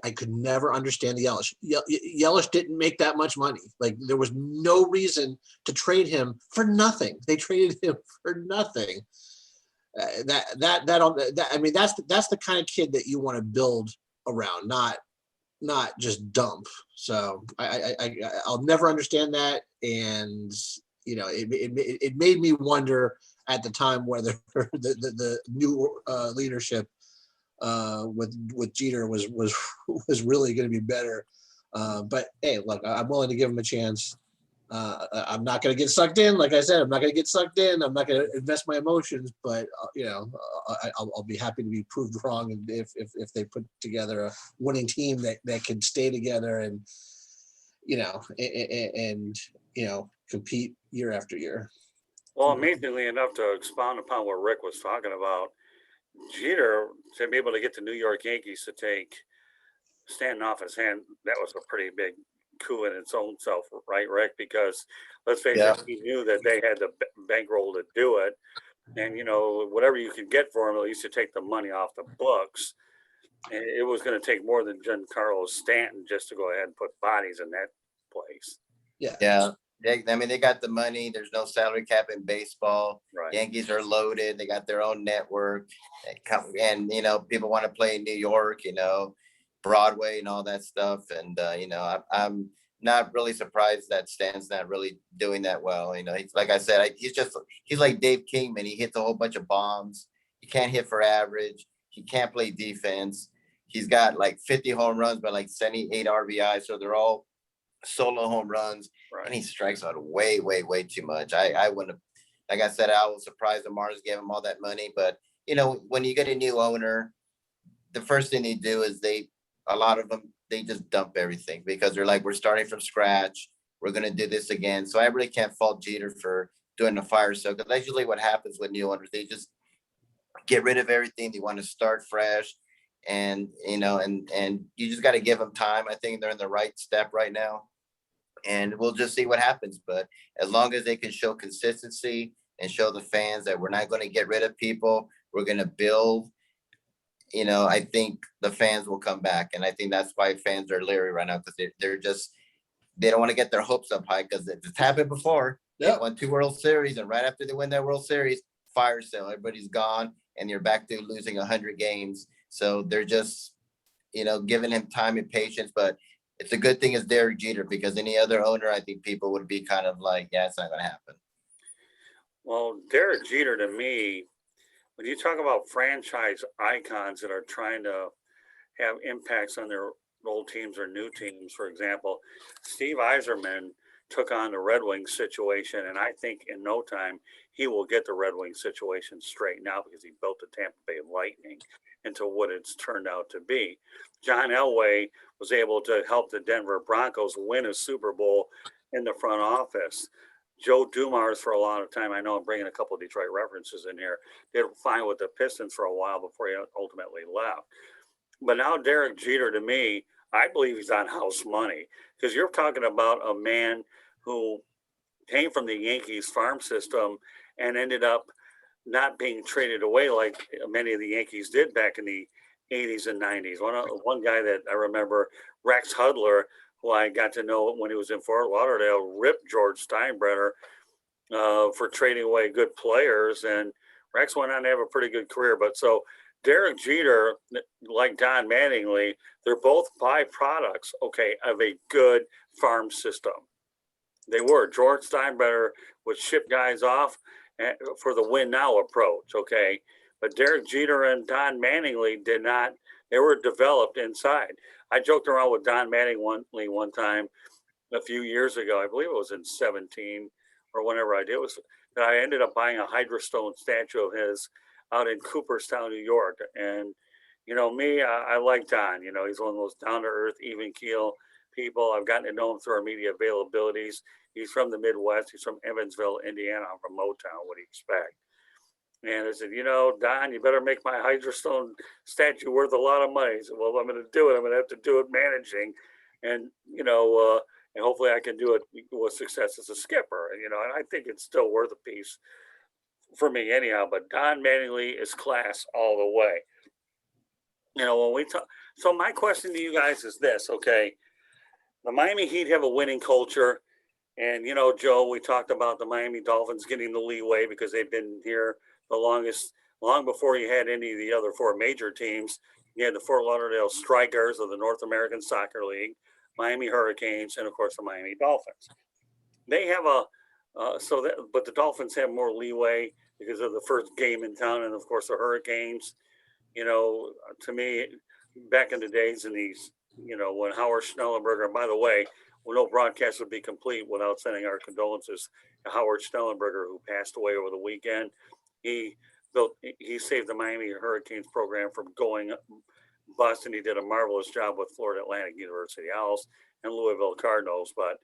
I could never understand the Yelich. Yelich didn't make that much money. Like there was no reason to trade him for nothing. They traded him for nothing. I mean, that's the kind of kid that you want to build around, not just dump. So I'll never understand that. And it made me wonder at the time whether the new leadership with Jeter was really going to be better. But hey, look, I'm willing to give him a chance. I'm not going to get sucked in. Like I said, I'm not going to get sucked in. I'm not going to invest my emotions, but I'll be happy to be proved wrong. And if they put together a winning team that can stay together and, compete year after year. Well, amazingly enough, to expound upon what Rick was talking about, Jeter, to be able to get the New York Yankees to take Stanton off his hand, that was a pretty big coup in its own self, right, Rick? Because let's face Yeah. it, he knew that they had the bankroll to do it. And, whatever you could get for him, at least to take the money off the books. And it was going to take more than Giancarlo Stanton just to go ahead and put bodies in that place. Yeah. Yeah. They got the money. There's no salary cap in baseball. Right. Yankees are loaded. They got their own network. And people want to play in New York, Broadway and all that stuff. And, I'm not really surprised that Stan's not really doing that well. He's, like I said, he's like Dave Kingman. He hits a whole bunch of bombs. He can't hit for average. He can't play defense. He's got like 50 home runs, but like 78 RBI. So they're all solo home runs. Right. And he strikes out way, way, way too much. I wouldn't have, like I said, I was surprised the Marlins gave him all that money. But, when you get a new owner, the first thing they do is a lot of them, they just dump everything because they're like, we're starting from scratch. We're going to do this again. So I really can't fault Jeter for doing a fire sale, because that's usually what happens with new owners. They just get rid of everything. They want to start fresh. And, and you just got to give them time. I think they're in the right step right now. And we'll just see what happens. But as long as they can show consistency and show the fans that we're not going to get rid of people, we're going to build, I think the fans will come back. And I think that's why fans are leery right now, because they don't want to get their hopes up high, because it's happened before. Yeah. They won 2 World Series, and right after they win that World Series, fire sale, everybody's gone, and you're back to losing 100 games. So they're just, giving him time and patience. But it's a good thing it's Derek Jeter, because any other owner, I think people would be kind of like, yeah, it's not going to happen. Well, Derek Jeter, to me, when you talk about franchise icons that are trying to have impacts on their old teams or new teams, for example, Steve Yzerman took on the Red Wings situation, and I think in no time he will get the Red Wings situation straightened out, because he built the Tampa Bay Lightning into what it's turned out to be. John Elway was able to help the Denver Broncos win a Super Bowl in the front office. Joe Dumars, for a lot of time, I know I'm bringing a couple of Detroit references in here, did fine with the Pistons for a while before he ultimately left. But now Derek Jeter, to me, I believe he's on house money, because you're talking about a man who came from the Yankees farm system and ended up not being traded away like many of the Yankees did back in the 80s and 90s. One guy that I remember, Rex Hudler, who I got to know when he was in Fort Lauderdale, ripped George Steinbrenner for trading away good players. And Rex went on to have a pretty good career. But so Derek Jeter, like Don Mattingly, they're both byproducts, okay, of a good farm system. They were. George Steinbrenner would ship guys off for the win now approach, okay? But Derek Jeter and Don Mattingly did not. They were developed inside. I joked around with Don Mattingly one time a few years ago. I believe it was in 17 or whenever I did. It was that I ended up buying a Hydrostone statue of his out in Cooperstown, New York. And, me, I like Don. He's one of those down-to-earth, even-keel people. I've gotten to know him through our media availabilities. He's from the Midwest. He's from Evansville, Indiana. I'm from Motown. What do you expect? And I said, Don, you better make my Hydrostone statue worth a lot of money. He said, well, I'm going to do it. I'm going to have to do it managing. And, and hopefully I can do it with success as a skipper. And I think it's still worth a piece for me anyhow. But Don Mattingly is class all the way. When we talk, so my question to you guys is this, okay? The Miami Heat have a winning culture. And, Joe, we talked about the Miami Dolphins getting the leeway because they've been here the longest, long before you had any of the other 4 major teams. You had the Fort Lauderdale Strikers of the North American Soccer League, Miami Hurricanes, and, of course, the Miami Dolphins. They have a But the Dolphins have more leeway because of the first game in town, and of course the Hurricanes. To me, back in the days in these, when Howard Schnellenberger, and by the way, well, no broadcast would be complete without sending our condolences to Howard Schnellenberger, who passed away over the weekend. He he saved the Miami Hurricanes program from going bust, and he did a marvelous job with Florida Atlantic University Owls and Louisville Cardinals. But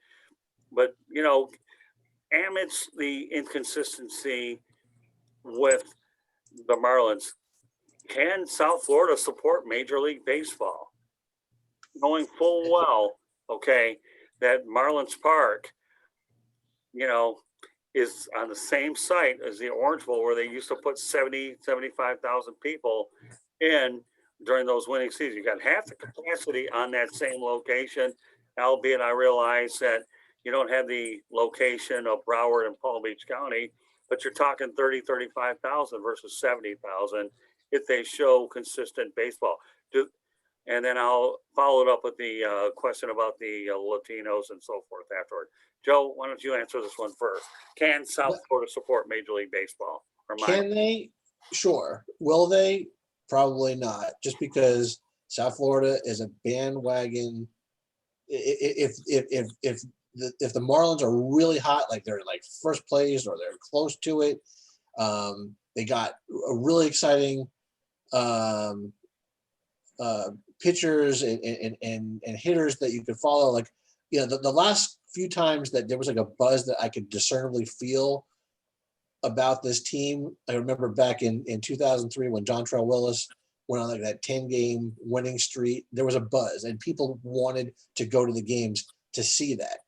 amidst the inconsistency with the Marlins, can South Florida support Major League Baseball? Knowing full well, okay, that Marlins Park, is on the same site as the Orange Bowl where they used to put 75,000 people in during those winning seasons. You got half the capacity on that same location, albeit I realize that you don't have the location of Broward and Palm Beach County, but you're talking 35,000 versus 70,000 if they show consistent baseball. And then I'll follow it up with the question about the Latinos and so forth afterward. Joe, why don't you answer this one first? Can South Florida support Major League Baseball? Can they? Sure. Will they? Probably not. Just because South Florida is a bandwagon. If the Marlins are really hot, like they're like first place or they're close to it, they got a really exciting pitchers and hitters that you could follow. Like, the last few times that there was like a buzz that I could discernibly feel about this team. I remember back in 2003 when John Trell Willis went on like that 10-game winning streak, there was a buzz and people wanted to go to the games to see that.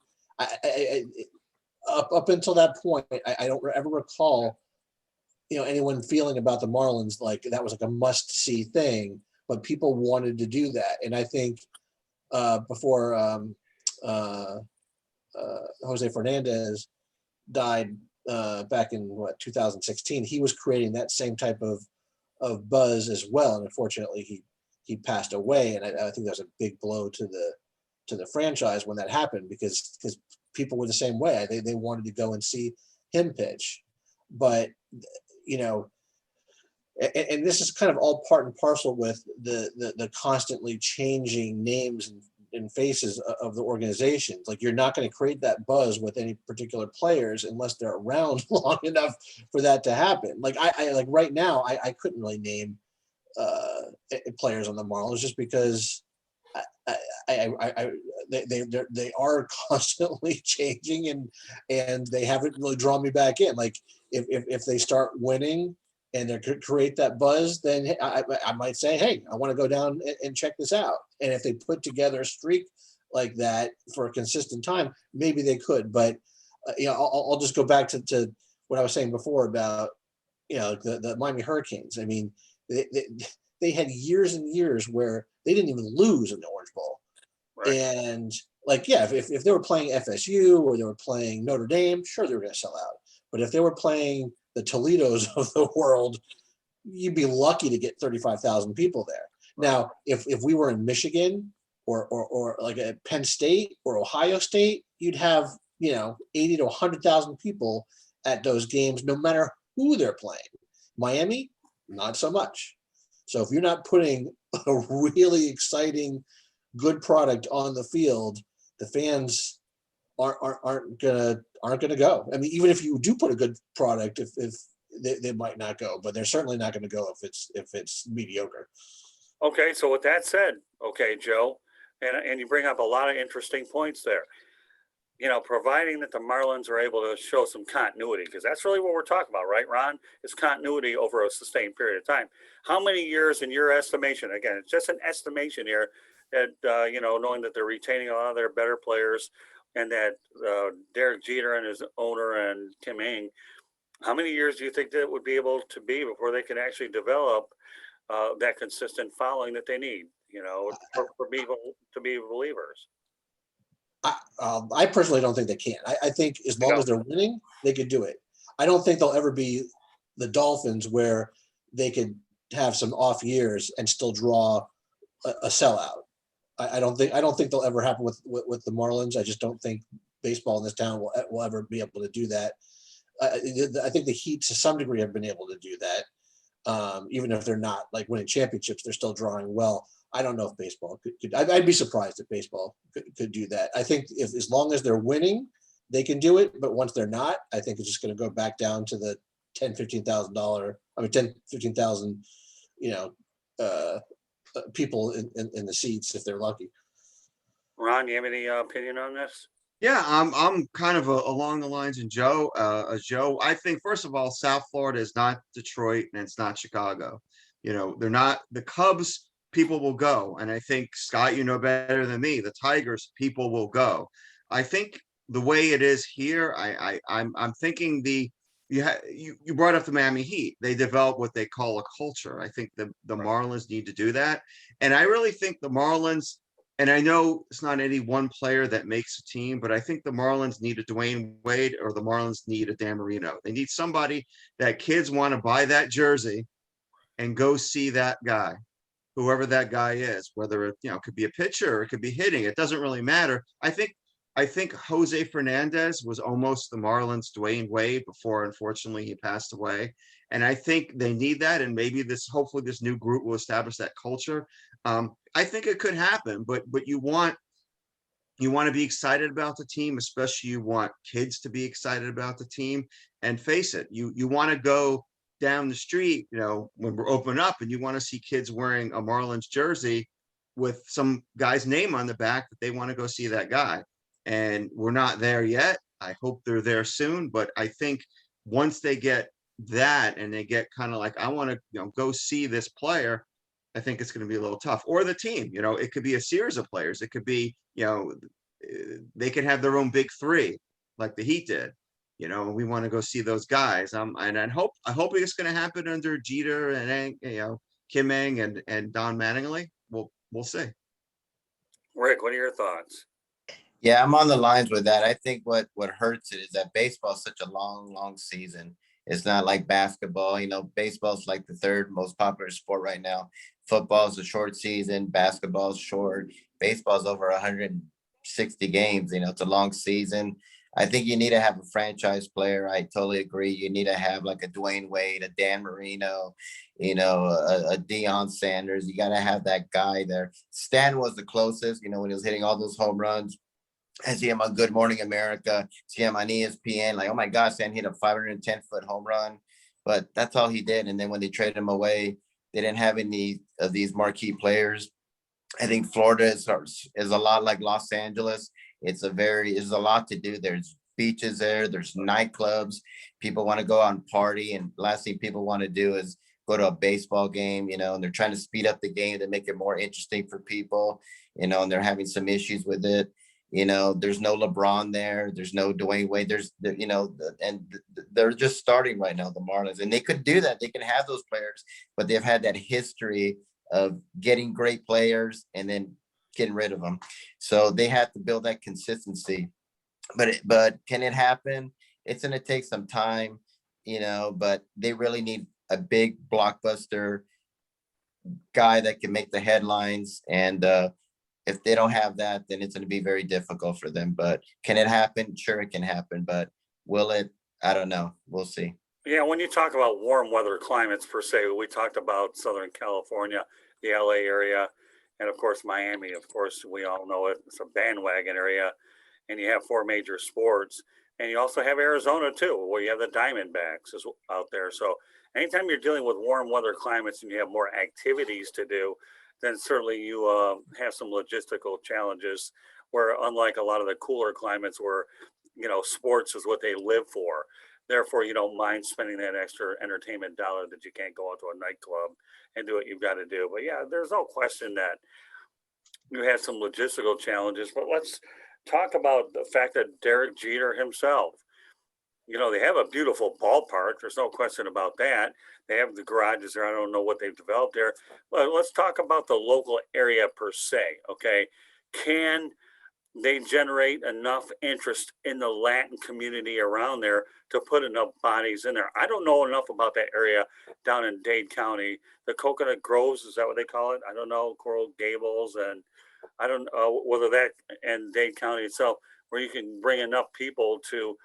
Up until that point, I don't ever recall, anyone feeling about the Marlins like that was like a must-see thing, but people wanted to do that. And I think before Jose Fernandez died back in 2016, he was creating that same type of buzz as well. And unfortunately, he passed away, and I think that was a big blow to the franchise when that happened because people were the same way. They wanted to go and see him pitch, but and this is kind of all part and parcel with the constantly changing names and faces of the organizations. Like, you're not going to create that buzz with any particular players unless they're around long enough for that to happen. Like I like right now, I couldn't really name players on the Marlins just because they are constantly changing and they haven't really drawn me back in. Like if they start winning and they create that buzz, then I might say, hey, I want to go down and check this out. And if they put together a streak like that for a consistent time, maybe they could. But I'll just go back to what I was saying before about the Miami Hurricanes. I mean, they had years and years where they didn't even lose in the Orange Bowl. Right. And if they were playing FSU or they were playing Notre Dame, sure, they were going to sell out. But if they were playing the Toledos of the world, you'd be lucky to get 35,000 people there. Now, if we were in Michigan or like at Penn State or Ohio State, you'd have 80 to 100,000 people at those games, no matter who they're playing. Miami, not so much. So if you're not putting a really exciting, good product on the field, the fans aren't gonna go. I mean, even if you do put a good product, if they might not go, but they're certainly not going to go if it's mediocre. Okay, so with that said, okay, Joe, and you bring up a lot of interesting points there. Providing that the Marlins are able to show some continuity, because that's really what we're talking about, right, Ron? It's continuity over a sustained period of time. How many years, in your estimation? Again, it's just an estimation here. That knowing that they're retaining a lot of their better players, and that Derek Jeter and his owner and Kim Ng, how many years do you think that would be able to be before they can actually develop that consistent following that they need, for people to be believers? I personally don't think they can. I think as long as they're winning, they could do it. I don't think they'll ever be the Dolphins where they could have some off years and still draw a sellout. I don't think they'll ever happen with the Marlins. I just don't think baseball in this town will ever be able to do that. I think the Heat to some degree have been able to do that. Even if they're not like winning championships, they're still drawing well. I don't know if baseball could I'd be surprised if baseball could do that. I think if as long as they're winning, they can do it. But once they're not, I think it's just going to go back down to the $10,000-$15,000. I mean, 10,000-15,000, you know, people in the seats if they're lucky. Ron, you have any opinion on this? Yeah, I'm kind of along the lines of Joe. Joe, I think first of all, South Florida is not Detroit and it's not Chicago. You know, they're not the Cubs. People will go, and I think Scott, you know better than me. The Tigers, people will go. I think the way it is here, I'm thinking you brought up the Miami Heat. They develop what they call a culture. I think the Marlins need to do that, and I really think the Marlins. And I know it's not any one player that makes a team, but I think the Marlins need a Dwayne Wade or the Marlins need a Dan Marino. They need somebody that kids want to buy that jersey and go see that guy, whoever that guy is, whether it, could be a pitcher or it could be hitting. It doesn't really matter. I think Jose Fernandez was almost the Marlins Dwayne Wade before, unfortunately, he passed away. And I think they need that. And maybe hopefully this new group will establish that culture. I think it could happen, but you want to be excited about the team, especially you want kids to be excited about the team. And face it, you want to go down the street, when we're open up, and you want to see kids wearing a Marlins jersey with some guy's name on the back that they want to go see that guy. And we're not there yet. I hope they're there soon, but I think once they get that and they get kind of like, I want to go see this player, I think it's going to be a little tough. Or the team, it could be a series of players. It could be, they could have their own big three like the Heat did. We want to go see those guys. And I hope it's going to happen under Jeter and Kim Ng and Don Mattingly. We'll see. Rick, what are your thoughts? Yeah, I'm on the lines with that. I think what hurts it is that baseball is such a long season. It's not like basketball. Baseball's like the third most popular sport right now. Football's a short season. Basketball's short. Baseball's over 160 games. It's a long season. I think you need to have a franchise player. I totally agree. You need to have like a Dwayne Wade, a Dan Marino, a Deion Sanders. You got to have that guy there. Stan was the closest, when he was hitting all those home runs. I see him on Good Morning America, see him on ESPN, like, oh my gosh, Stan hit a 510-foot home run. But that's all he did. And then when they traded him away, they didn't have any of these marquee players. I think Florida is a lot like Los Angeles. It's a lot to do. There's beaches there. There's nightclubs. People want to go out and party. And last thing people want to do is go to a baseball game, and they're trying to speed up the game to make it more interesting for people, and they're having some issues with it. There's no LeBron there. There's no Dwayne Wade. And they're just starting right now, the Marlins. And they could do that. They can have those players, but they've had that history of getting great players and then getting rid of them. So they have to build that consistency. But can it happen? It's going to take some time, but they really need a big blockbuster guy that can make the headlines. And if they don't have that, then it's going to be very difficult for them. But can it happen? Sure, it can happen. But will it? I don't know. We'll see. Yeah, when you talk about warm weather climates per se, we talked about Southern California, the LA area, and of course Miami. Of course, we all know it. It's a bandwagon area, and you have 4 major sports, and you also have Arizona too, where you have the Diamondbacks out there. So anytime you're dealing with warm weather climates and you have more activities to do, then certainly you have some logistical challenges. Where unlike a lot of the cooler climates, where sports is what they live for. Therefore, you don't mind spending that extra entertainment dollar that you can't go out to a nightclub and do what you've got to do. But yeah, there's no question that you have some logistical challenges. But let's talk about the fact that Derek Jeter himself, they have a beautiful ballpark. There's no question about that. They have the garages there. I don't know what they've developed there. But let's talk about the local area per se, okay? Can they generate enough interest in the Latin community around there to put enough bodies in there? I don't know enough about that area down in Dade County. The Coconut Groves, is that what they call it? I don't know. Coral Gables, and I don't know whether that and Dade County itself, where you can bring enough people to,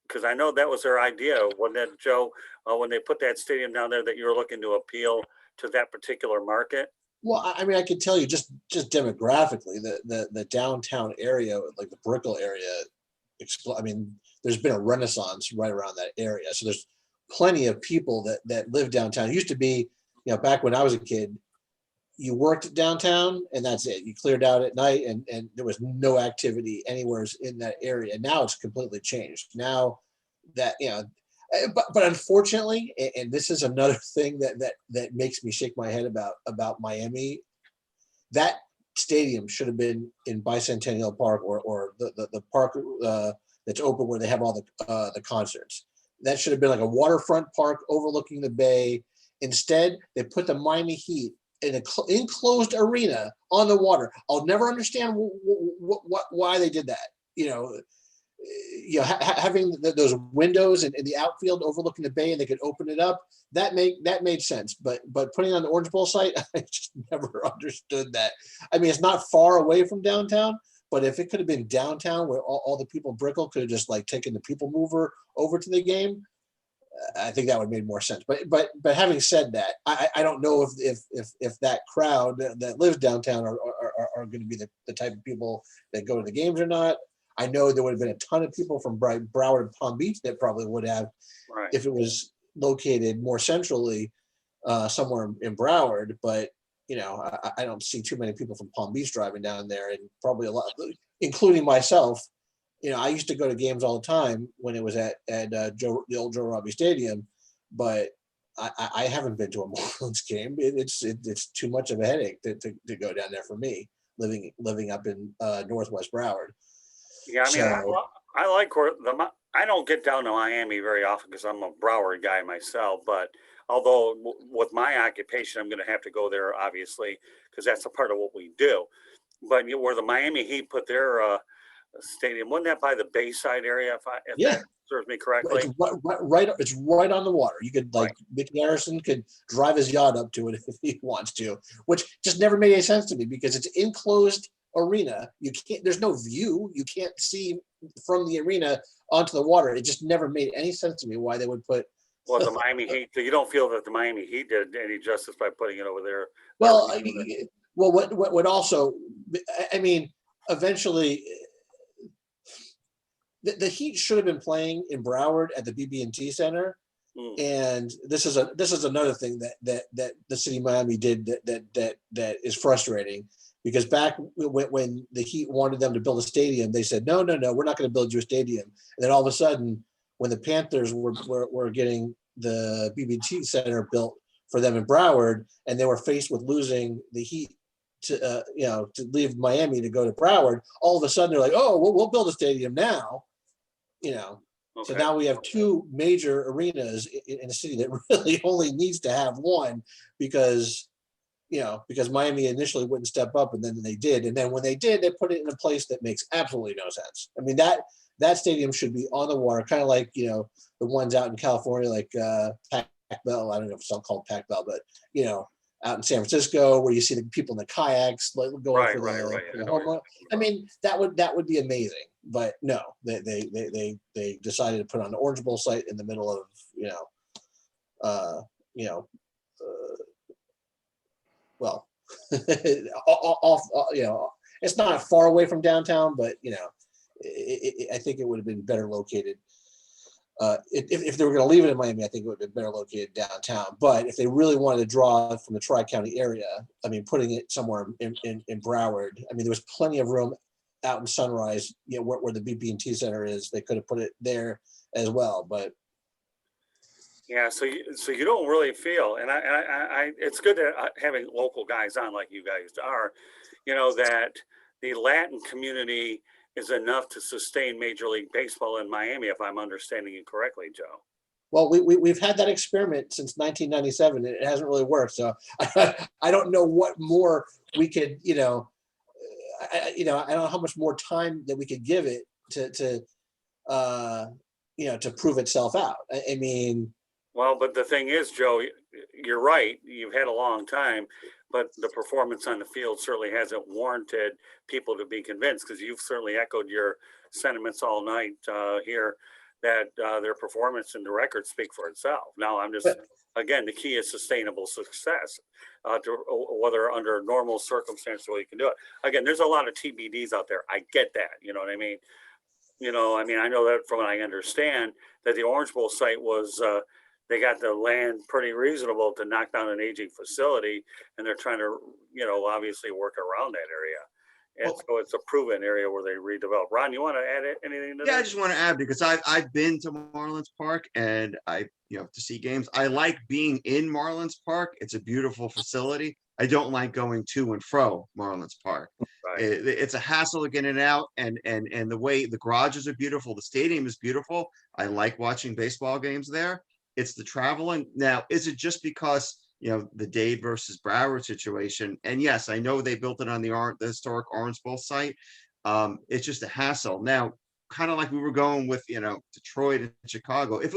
because I know that was their idea, wasn't that, Joe, when they put that stadium down there, that you were looking to appeal to that particular market? Well, I mean, I can tell you just demographically, the downtown area, like the Brickell area, I mean, there's been a renaissance right around that area. So there's plenty of people that live downtown. It used to be, back when I was a kid, you worked downtown and that's it. You cleared out at night and there was no activity anywhere in that area. Now it's completely changed. Now that, but unfortunately, and this is another thing that makes me shake my head about Miami, that stadium should have been in Bicentennial Park or the park that's open where they have all the concerts. That should have been like a waterfront park overlooking the bay. Instead, they put the Miami Heat in an enclosed arena on the water. I'll never understand why they did that. Having those windows in the outfield overlooking the bay and they could open it up, that made sense. But putting it on the Orange Bowl site, I just never understood that. I mean, it's not far away from downtown, but if it could have been downtown where all the people in Brickell could have just like taken the people mover over to the game, I think that would have made more sense. But having said that, I don't know if that crowd that lives downtown are going to be the type of people that go to the games or not. I know there would have been a ton of people from Broward and Palm Beach that probably would have, Right. if it was located more centrally somewhere in Broward. But I don't see too many people from Palm Beach driving down there, and probably a lot, including myself. I used to go to games all the time when it was at the old Joe Robbie Stadium, but I haven't been to a Marlins game. It's too much of a headache to go down there for me, living up in Northwest Broward. Yeah, I mean, So, I like I don't get down to Miami very often because I'm a Broward guy myself. But although with my occupation, I'm going to have to go there, obviously, because that's a part of what we do. But where the Miami Heat put their stadium, wasn't that by the Bayside area, if yeah. that serves me correctly? It's right. It's right on the water. You could Mickey Harrison could drive his yacht up to it if he wants to, which just never made any sense to me because it's enclosed arena. You can't. There's no view. You can't see from the arena onto the water. It just never made any sense to me why they would put. Well, the Miami Heat. You don't feel that the Miami Heat did any justice by putting it over there? Well, what also, I mean, eventually. The Heat should have been playing in Broward at the BB&T Center, and this is another thing that the city of Miami did that is frustrating, because back when the Heat wanted them to build a stadium, they said no, we're not going to build you a stadium, and then all of a sudden, when the Panthers were getting the BB&T Center built for them in Broward, and they were faced with losing the Heat to leave Miami to go to Broward, all of a sudden they're like, oh, we'll build a stadium now. So now we have two major arenas in a city that really only needs to have one because Miami initially wouldn't step up, and then they did. And then when they did, they put it in a place that makes absolutely no sense. I mean, that stadium should be on the water, kind of like, the ones out in California, like Pac Bell. I don't know if it's all called Pac Bell, but, out in San Francisco, where you see the people in the kayaks going for the home run. I mean, that would be amazing, but no, they decided to put on the Orange Bowl site in the middle of it's not far away from downtown, but I think it would have been better located. If they were going to leave it in Miami, I think it would have been better located downtown. But if they really wanted to draw from the Tri-County area, I mean, putting it somewhere in Broward, I mean, there was plenty of room out in Sunrise, where the BB&T Center is. They could have put it there as well. But yeah, so you don't really feel, and I it's good that having local guys on like you guys are, that the Latin community is enough to sustain Major League Baseball in Miami, if I'm understanding you correctly, Joe. Well, we've had that experiment since 1997, and it hasn't really worked. So I don't know what more we could, I don't know how much more time that we could give it to prove itself out. I mean, well, but the thing is, Joe, you're right. You've had a long time, but the performance on the field certainly hasn't warranted people to be convinced, because you've certainly echoed your sentiments all night here that their performance and the record speak for itself. Now, I'm just, But- again, the key is sustainable success, whether under normal circumstances, the way you can do it. Again, there's a lot of TBDs out there. I get that. You know what I mean? I know that from what I understand that the Orange Bowl site was, they got the land pretty reasonable to knock down an aging facility, and they're trying to, obviously work around that area. And Well- so it's a proven area where they redevelop. Ron, you want to add anything to Yeah, I that? just want to add because I've been to Marlins Park and to see games. I like being in Marlins Park. It's a beautiful facility. I don't like going to and fro Marlins Park. Right. It's a hassle to get in and out, and the way the garages are beautiful, the stadium is beautiful. I like watching baseball games there. It's the traveling. Now, is it just because the Dade versus Broward situation? And yes, I know they built it on the historic Orange Bowl site. It's just a hassle. Now, kind of like we were going with Detroit and Chicago. If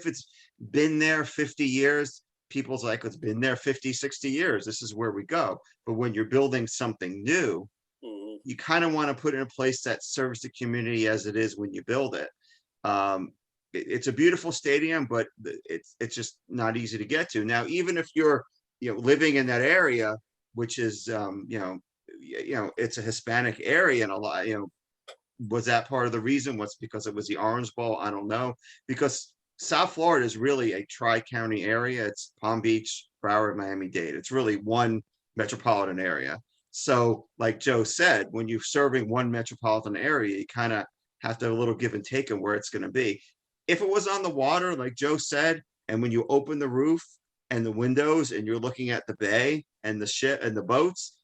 it's been there 50 years, people's like, it's been there 50, 60 years. This is where we go. But when you're building something new, Mhm. you kind of want to put in a place that serves the community as it is when you build it. It's a beautiful stadium, but it's just not easy to get to. Now, even if you're living in that area, which is it's a Hispanic area, and a lot was that part of the reason? Was because it was the Orange Bowl? I don't know, because South Florida is really a tri-county area. It's Palm Beach, Broward, Miami-Dade. It's really one metropolitan area. So like Joe said, when you're serving one metropolitan area, you kind of have to have a little give and take on where it's going to be. If it was on the water, like Joe said, and when you open the roof and the windows and you're looking at the bay and the ship and the boats,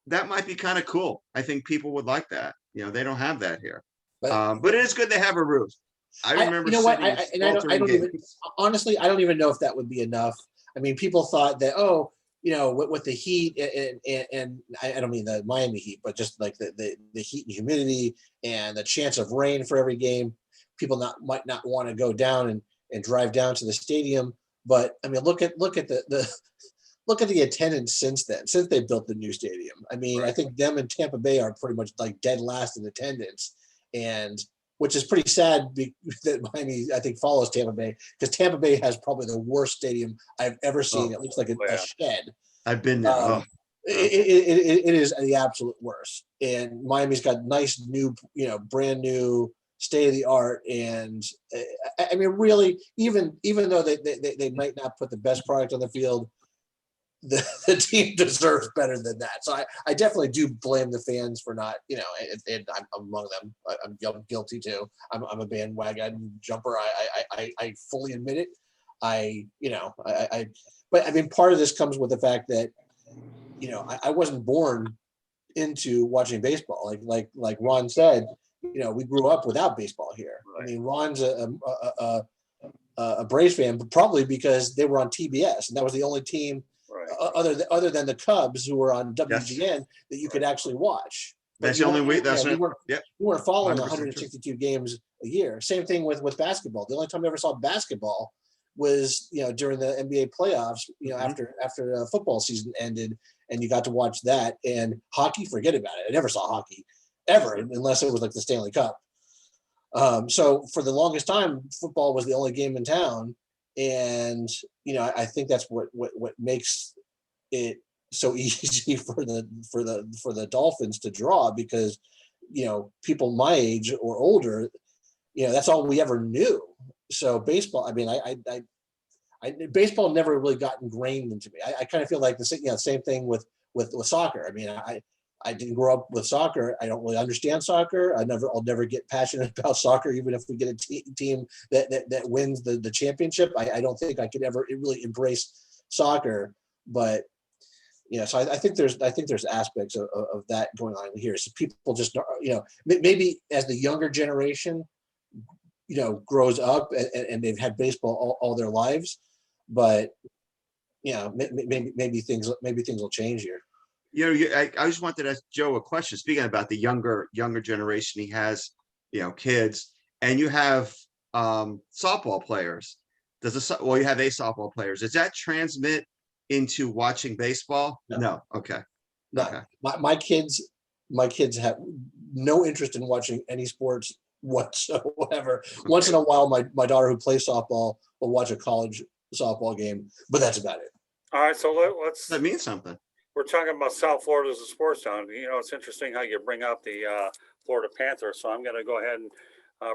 that might be kind of cool. I think people would like that. They don't have that here. But it is good to have a roof. I remember sitting in sweltering games. Honestly, I don't even know if that would be enough. I mean, people thought that, with the heat and I don't mean the Miami heat, but just like the heat and humidity and the chance of rain for every game, people might not want to go down and drive down to the stadium. But I mean, look at the attendance since they built the new stadium. I mean, Right. I think them and Tampa Bay are pretty much like dead last in attendance, and which is pretty sad that Miami, I think, follows Tampa Bay, because Tampa Bay has probably the worst stadium I've ever seen. Oh, It looks like a yeah. shed. I've been there. It is the absolute worst. And Miami's got nice new, brand new, state of the art. And I mean, really, even though they might not put the best product on the field, the team deserves better than that. So I definitely do blame the fans for not, and I'm among them. I'm guilty too. I'm a bandwagon jumper. I fully admit it. But I mean, part of this comes with the fact that, I wasn't born into watching baseball. Like Ron said, we grew up without baseball here. Right. I mean, Ron's a Braves fan, but probably because they were on TBS, and that was the only team Right. other than the Cubs, who were on WGN, that you could actually watch. But That's you the only weren't- way. That's you weren't, yep. you weren't following 100% true. 162 games a year. Same thing with basketball. The only time I ever saw basketball was during the NBA playoffs. After football season ended, and you got to watch that. And hockey, forget about it. I never saw hockey ever, unless it was like the Stanley Cup. So for the longest time, football was the only game in town, and I think that's what makes it so easy for the Dolphins to draw, because people my age or older, that's all we ever knew. So baseball, I mean, baseball never really got ingrained into me. I kind of feel like the same thing with soccer. I mean, I didn't grow up with soccer. I don't really understand soccer. I'll never get passionate about soccer, even if we get a team that wins the championship. I don't think I could ever really embrace soccer. But so I think there's aspects of that going on here. So people just maybe as the younger generation grows up and they've had baseball all their lives, but maybe things will change here. I just wanted to ask Joe a question. Speaking about the younger generation, he has, kids, and you have softball players. You have a softball players. Does that transmit into watching baseball? No. No. Okay. No, Okay. my kids have no interest in watching any sports whatsoever. Once in a while, my daughter who plays softball will watch a college softball game, but that's about it. All right, so let's. That means something. We're talking about South Florida as a sports town. It's interesting how you bring up the Florida Panthers. So I'm going to go ahead and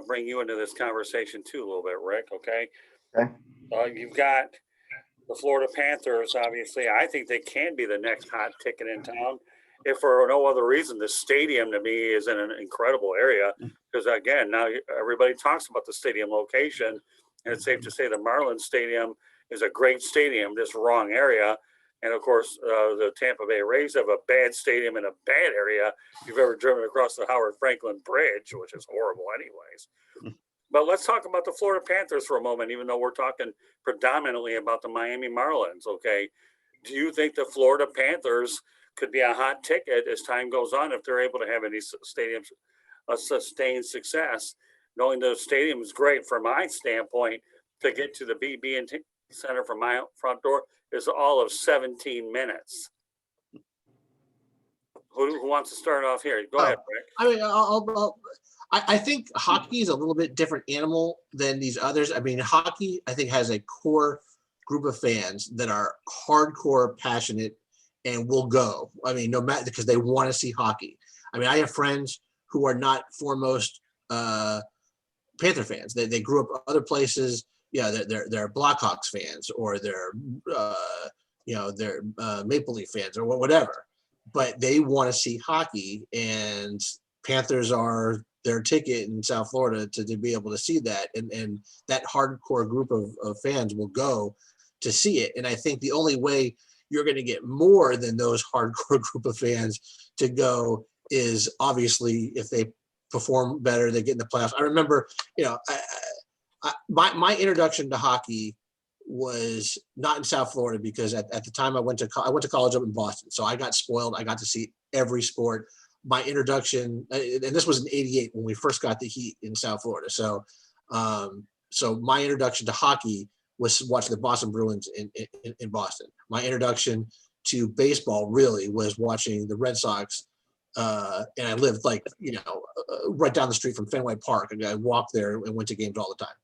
bring you into this conversation too a little bit, Rick. Okay. Okay. You've got the Florida Panthers. Obviously, I think they can be the next hot ticket in town. If for no other reason, the stadium to me is in an incredible area because again, now everybody talks about the stadium location, and it's safe to say the Marlins Stadium is a great stadium. This wrong area. And of course, the Tampa Bay Rays have a bad stadium in a bad area. If you've ever driven across the Howard Franklin Bridge, which is horrible anyways. But let's talk about the Florida Panthers for a moment, even though we're talking predominantly about the Miami Marlins, okay? Do you think the Florida Panthers could be a hot ticket as time goes on if they're able to have any stadiums, a sustained success? Knowing the stadium is great from my standpoint, to get to the BB&T Center from my front door is all of 17 minutes. Who wants to start off here? Go ahead, Rick. I mean, I think hockey is a little bit different animal than these others. I mean, hockey, I think, has a core group of fans that are hardcore passionate and will go. I mean, no matter, because they want to see hockey. I mean, I have friends who are not foremost Panther fans. They grew up other places. Yeah, they're Blackhawks fans, or they're they're Maple Leaf fans, or whatever. But they want to see hockey, and Panthers are their ticket in South Florida to be able to see that, and that hardcore group of fans will go to see it. And I think the only way you're going to get more than those hardcore group of fans to go is obviously if they perform better, they get in the playoffs. I remember, my introduction to hockey was not in South Florida because at the time I went to college up in Boston. So I got spoiled. I got to see every sport. My introduction, and this was in '88 when we first got the Heat in South Florida. So, so my introduction to hockey was watching the Boston Bruins in Boston. My introduction to baseball really was watching the Red Sox. And I lived right down the street from Fenway Park. I walked there and went to games all the time.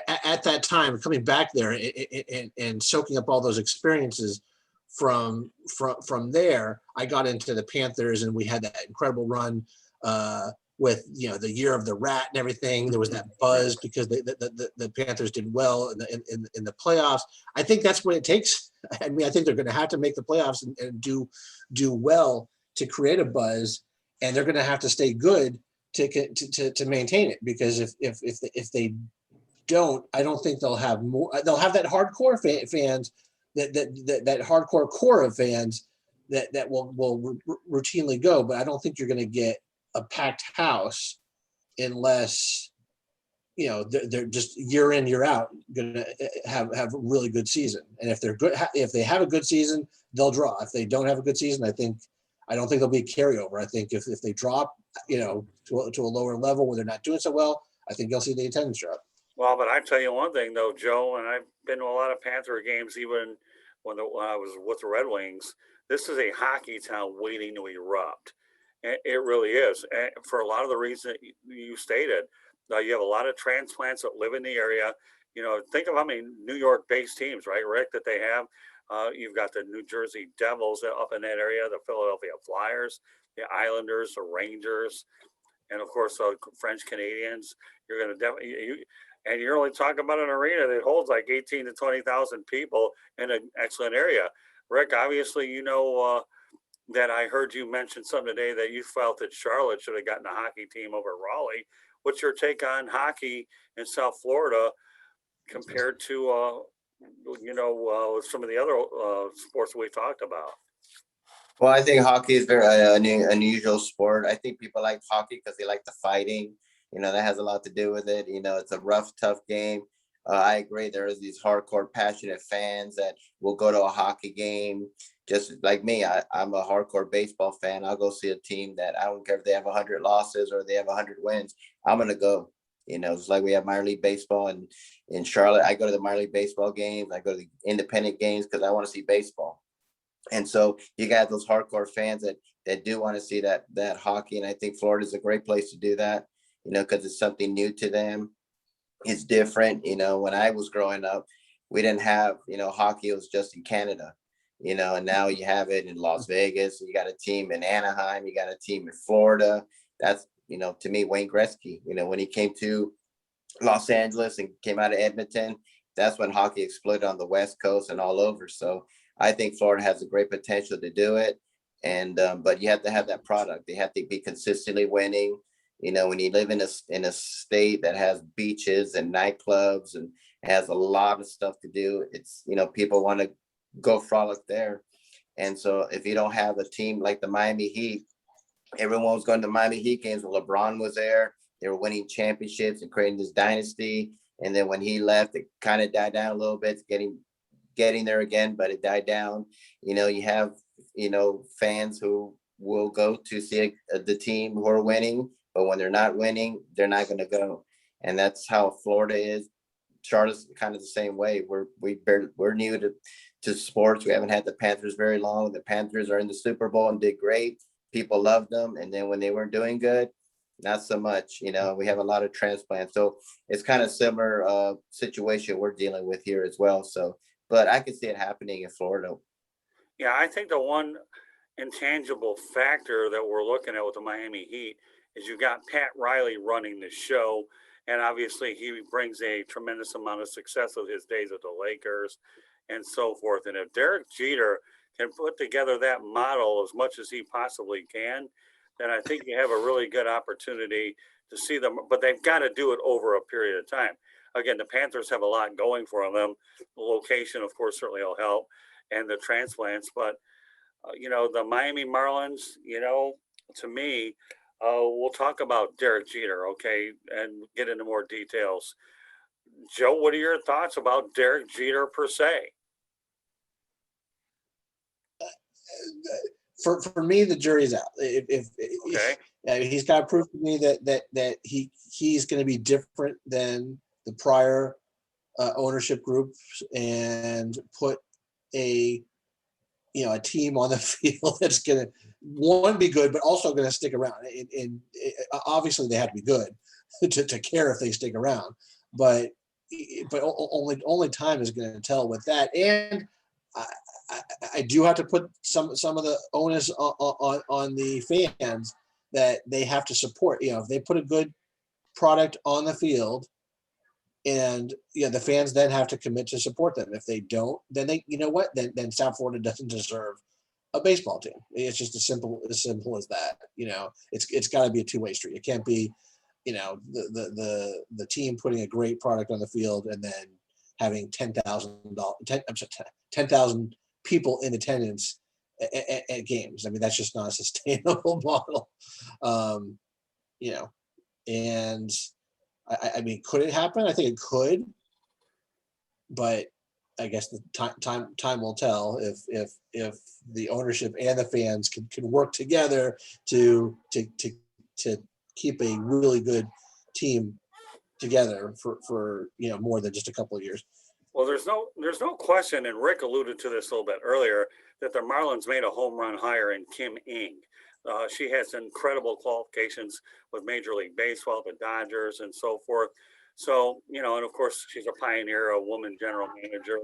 At that time, coming back there and soaking up all those experiences from there, I got into the Panthers, and we had that incredible run with the year of the rat and everything. There was that buzz because the Panthers did well in the playoffs. I think that's what it takes. I mean, I think they're going to have to make the playoffs and do well to create a buzz, and they're going to have to stay good to maintain it, because if they don't, I don't think they'll have more. They'll have that hardcore fans, that hardcore core of fans that will routinely go, but I don't think you're going to get a packed house unless they're just year in year out going to have a really good season. And if they're good, if they have a good season, they'll draw. If they don't have a good season, I don't think there'll be a carryover. I think if they drop to a lower level where they're not doing so well, I think you'll see the attendance drop. Well, but I tell you one thing though, Joe, and I've been to a lot of Panther games, even when I was with the Red Wings. This is a hockey town waiting to erupt. And it really is. And for a lot of the reasons you stated. You have a lot of transplants that live in the area. Think of how many New York-based teams, right, Rick, that they have. You've got the New Jersey Devils up in that area, the Philadelphia Flyers, the Islanders, the Rangers, and of course the French Canadians. You're going to definitely, and you're only talking about an arena that holds like 18 to 20,000 people in an excellent area. Rick, obviously, that I heard you mention something today that you felt that Charlotte should have gotten a hockey team over Raleigh. What's your take on hockey in South Florida compared to, some of the other sports we talked about? Well, I think hockey is very unusual sport. I think people like hockey because they like the fighting. That has a lot to do with it. It's a rough, tough game. I agree. There is these hardcore, passionate fans that will go to a hockey game. Just like me, I'm a hardcore baseball fan. I'll go see a team that I don't care if they have 100 losses or they have 100 wins. I'm going to go. It's like we have minor league baseball in Charlotte. I go to the minor league baseball games. I go to the independent games because I want to see baseball. And so you got those hardcore fans that do want to see that hockey. And I think Florida is a great place to do that, because it's something new to them. It's different. When I was growing up, we didn't have, hockey was just in Canada, and now you have it in Las Vegas. You got a team in Anaheim, you got a team in Florida. That's, to me, Wayne Gretzky, when he came to Los Angeles and came out of Edmonton, that's when hockey exploded on the West Coast and all over. So I think Florida has a great potential to do it. And but you have to have that product. They have to be consistently winning. When you live in a state that has beaches and nightclubs and has a lot of stuff to do, it's, people want to go frolic there. And so if you don't have a team like the Miami Heat, everyone was going to Miami Heat games when LeBron was there. They were winning championships and creating this dynasty. And then when he left, it kind of died down a little bit, getting there again, but it died down. You have, fans who will go to see the team who are winning, but when they're not winning, they're not going to go. And that's how Florida is. Charlotte's kind of the same way. We're new to sports. We haven't had the Panthers very long. The Panthers are in the Super Bowl and did great. People loved them. And then when they weren't doing good, not so much. We have a lot of transplants. So it's kind of similar situation we're dealing with here as well. So, but I can see it happening in Florida. Yeah, I think the one intangible factor that we're looking at with the Miami Heat is you got Pat Riley running the show, and obviously he brings a tremendous amount of success with his days with the Lakers and so forth. And if Derek Jeter can put together that model as much as he possibly can, then I think you have a really good opportunity to see them. But they've got to do it over a period of time. Again, the Panthers have a lot going for them. The location, of course, certainly will help, and the transplants. But the Miami Marlins, to me, we'll talk about Derek Jeter, okay, and get into more details. Joe, what are your thoughts about Derek Jeter per se? For me, the jury's out. If Okay. he's got to prove to me that he's going to be different than the prior ownership groups and put a team on the field that's going to be good, but also going to stick around. And obviously they have to be good to care if they stick around, but only time is going to tell with that. And I do have to put some of the onus on the fans that they have to support. If they put a good product on the field, and the fans then have to commit to support them. If they don't, then then South Florida doesn't deserve a baseball team. It's just as simple as that. It's got to be a two-way street. It can't be, the team putting a great product on the field and then having 10,000 people in attendance at games. I mean, that's just not a sustainable model. And I mean, could it happen? I think it could, but I guess the time will tell if the ownership and the fans can work together to keep a really good team together for more than just a couple of years. Well, there's no question, and Rick alluded to this a little bit earlier, that the Marlins made a home run hire in Kim Ng. She has incredible qualifications with Major League Baseball, the Dodgers, and so forth. So, and of course, she's a pioneer, a woman general manager.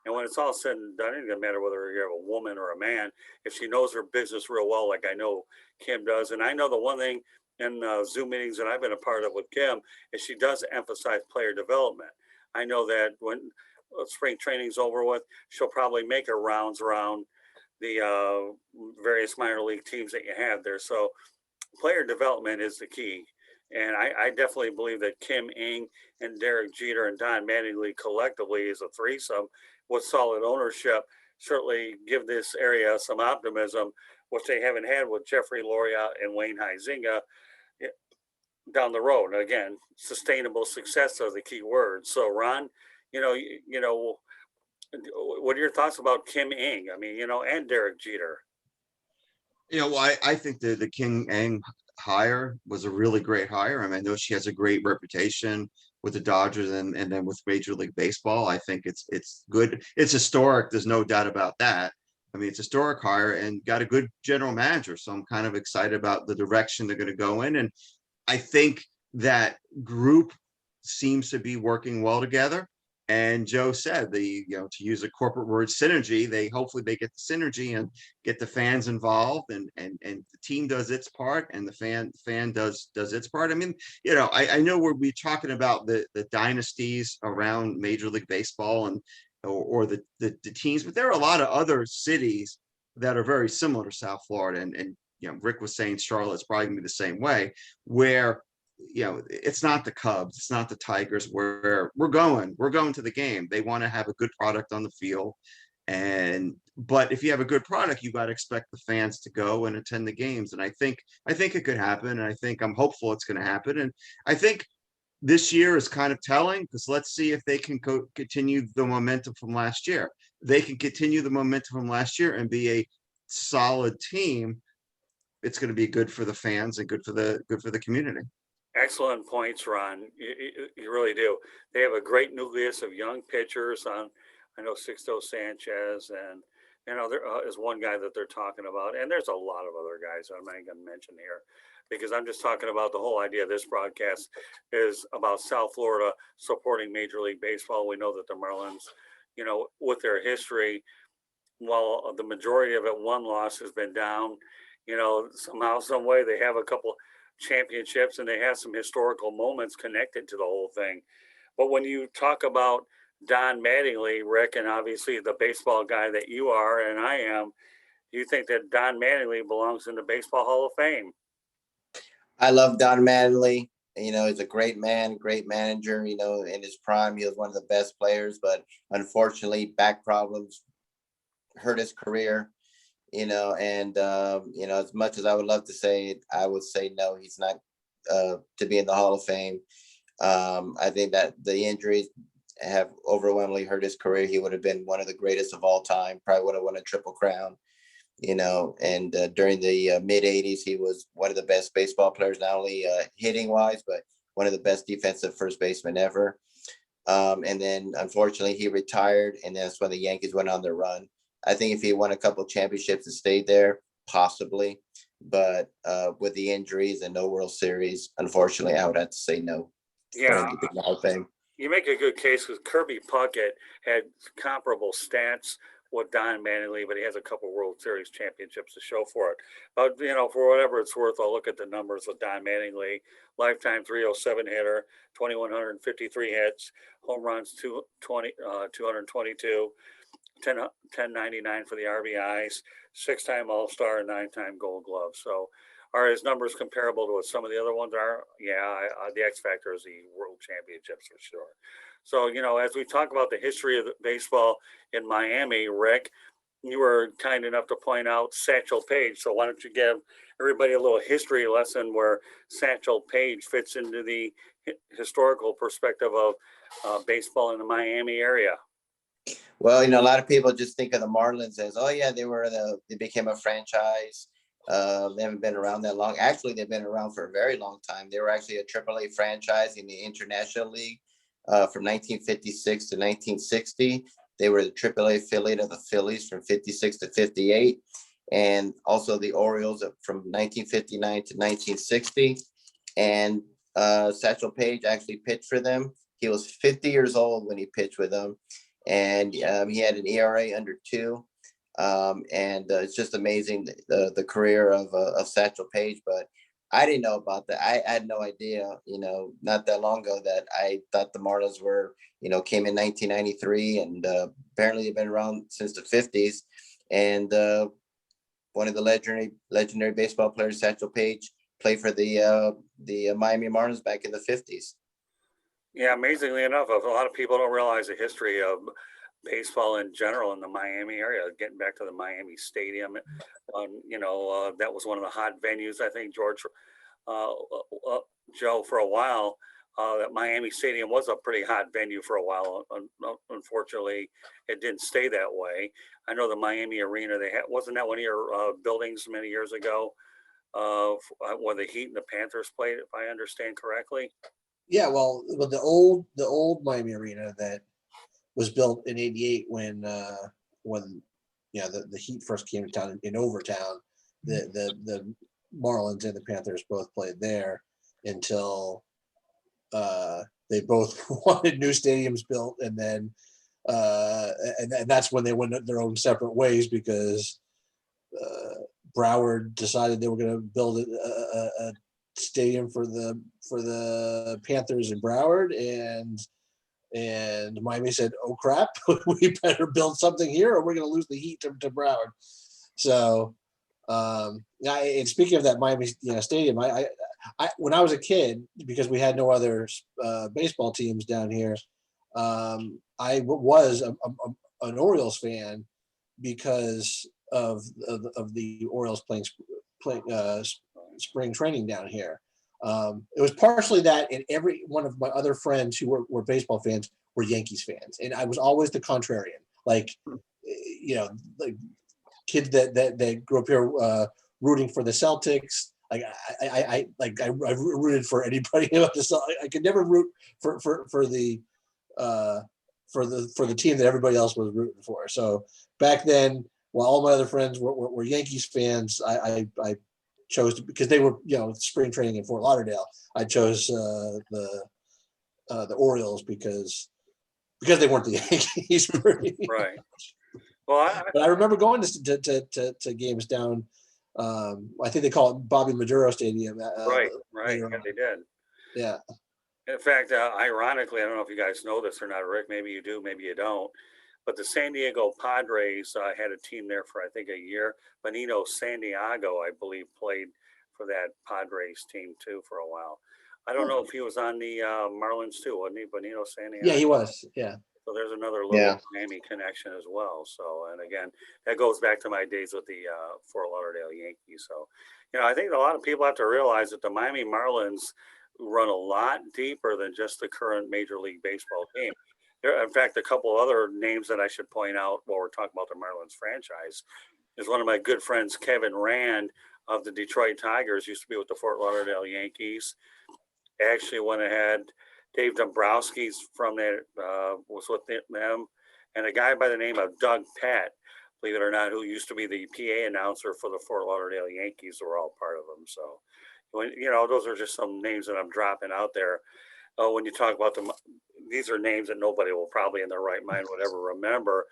And when it's all said and done, it doesn't matter whether you have a woman or a man, if she knows her business real well, like I know Kim does. And I know the one thing in Zoom meetings that I've been a part of with Kim is she does emphasize player development. I know that when spring training's over with, she'll probably make her rounds around the various minor league teams that you have there. So player development is the key. And I definitely believe that Kim Ng and Derek Jeter and Don Mattingly collectively is a threesome with solid ownership. Certainly give this area some optimism, which they haven't had with Jeffrey Loria and Wayne Huizinga down the road. Again, sustainable success are the key words. So Ron, what are your thoughts about Kim Ng? I mean, and Derek Jeter. I think the King Ang hire was a really great hire. I mean, I know she has a great reputation with the Dodgers and then with Major League Baseball. I think it's good. It's historic. There's no doubt about that. I mean, it's a historic hire and got a good general manager. So I'm kind of excited about the direction they're going to go in. And I think that group seems to be working well together. And Joe said to use a corporate word, synergy, hopefully they get the synergy and get the fans involved, and the team does its part and the fan does its part. I mean, I know we're talking about the dynasties around Major League Baseball and or the teams, but there are a lot of other cities that are very similar to South Florida. And Rick was saying Charlotte's probably gonna be the same way, where it's not the Cubs, it's not the Tigers, where we're going to the game. They want to have a good product on the field. But if you have a good product, you got to expect the fans to go and attend the games. And I think it could happen. And I'm hopeful it's going to happen. And I think this year is kind of telling, because let's see if they can continue the momentum from last year. They can continue the momentum from last year and be a solid team. It's going to be good for the fans and good for the community. Excellent points, Ron. You really do. They have a great nucleus of young pitchers. I know Sixto Sanchez, and there is one guy that they're talking about, and there's a lot of other guys I'm not going to mention here, because I'm just talking about the whole idea of this broadcast is about South Florida supporting Major League Baseball. We know that the Marlins, with their history, while the majority of it, one loss has been down, somehow, some way, they have a couple championships and they have some historical moments connected to the whole thing. But when you talk about Don Mattingly, Rick, and obviously the baseball guy that you are and I am, you think that Don Mattingly belongs in the Baseball Hall of Fame? I love Don Mattingly. He's a great man, great manager. In his prime, he was one of the best players, but unfortunately, back problems hurt his career. As much as I would love to say it, I would say no, he's not to be in the Hall of Fame. I think that the injuries have overwhelmingly hurt his career. He would have been one of the greatest of all time, probably would have won a Triple Crown, and during the mid 80s, he was one of the best baseball players, not only hitting wise, but one of the best defensive first basemen ever. And then unfortunately he retired, and that's when the Yankees went on their run. I think if he won a couple of championships and stayed there, possibly, but with the injuries and no World Series, unfortunately, I would have to say no. Yeah, Thing. You make a good case, because Kirby Puckett had comparable stats with Don Mattingly, but he has a couple World Series championships to show for it. But for whatever it's worth, I'll look at the numbers of Don Mattingly: lifetime 307 hitter, 2,153 hits, home runs 222. 1099 for the RBIs, 6-time All-Star, and 9-time Gold Glove. So are his numbers comparable to what some of the other ones are? Yeah, the X factor is the World Championships for sure. So, as we talk about the history of baseball in Miami, Rick, you were kind enough to point out Satchel Paige. So why don't you give everybody a little history lesson where Satchel Paige fits into the historical perspective of baseball in the Miami area? Well, a lot of people just think of the Marlins as, oh yeah, they became a franchise. They haven't been around that long. Actually, they've been around for a very long time. They were actually a AAA franchise in the International League from 1956 to 1960. They were the AAA affiliate of the Phillies from 56 to 58, and also the Orioles from 1959 to 1960. And Satchel Paige actually pitched for them. He was 50 years old when he pitched with them. And he had an ERA under 2. It's just amazing the career of Satchel Paige. But I didn't know about that. I had no idea, not that long ago, that I thought the Marlins were, came in 1993, and apparently they've been around since the 50s. And one of the legendary baseball players, Satchel Paige, played for the Miami Marlins back in the 50s. Yeah, amazingly enough, a lot of people don't realize the history of baseball in general in the Miami area. Getting back to the Miami Stadium, that was one of the hot venues. I think Joe, for a while, that Miami Stadium was a pretty hot venue for a while. Unfortunately, it didn't stay that way. I know the Miami Arena, wasn't that one of your buildings many years ago, where the Heat and the Panthers played, if I understand correctly? Yeah, well, the old Miami Arena that was built in '88 when the Heat first came to town in Overtown, the Marlins and the Panthers both played there until they both wanted new stadiums built, and then and that's when they went their own separate ways because Broward decided they were going to build a stadium for the Panthers in Broward, and Miami said, "Oh crap, we better build something here, or we're going to lose the Heat to Broward." So, and speaking of that Miami stadium, I when I was a kid, because we had no other baseball teams down here, I was an Orioles fan because of the Orioles playing spring training down here. It was partially that, and every one of my other friends who were baseball fans were Yankees fans, and I was always the contrarian. Like kids that grew up here rooting for the Celtics. Like I rooted for anybody. I could never root for the team that everybody else was rooting for. So back then, while all my other friends were Yankees fans, I chose to, because they were spring training in Fort Lauderdale. I chose the Orioles because they weren't the Yankees. Right. Well, But I remember going to games down. I think they call it Bobby Maduro Stadium. right. Yeah, they did. Yeah. In fact, ironically, I don't know if you guys know this or not, Rick. Maybe you do, maybe you don't. But the San Diego Padres had a team there for, I think, a year. Benito Santiago, I believe, played for that Padres team too for a while. I don't know if he was on the Marlins too, wasn't he? Benito Santiago. Yeah, he was. Yeah. So there's another little Miami connection as well. So, and again, that goes back to my days with the Fort Lauderdale Yankees. So, I think a lot of people have to realize that the Miami Marlins run a lot deeper than just the current Major League Baseball team. There, in fact, a couple other names that I should point out while we're talking about the Marlins franchise is one of my good friends, Kevin Rand of the Detroit Tigers, used to be with the Fort Lauderdale Yankees. Actually went ahead. Dave Dombrowski's from there, was with them. And a guy by the name of Doug Pett, believe it or not, who used to be the PA announcer for the Fort Lauderdale Yankees, were all part of them. So, those are just some names that I'm dropping out there. When you talk about them, these are names that nobody will probably in their right mind would ever remember.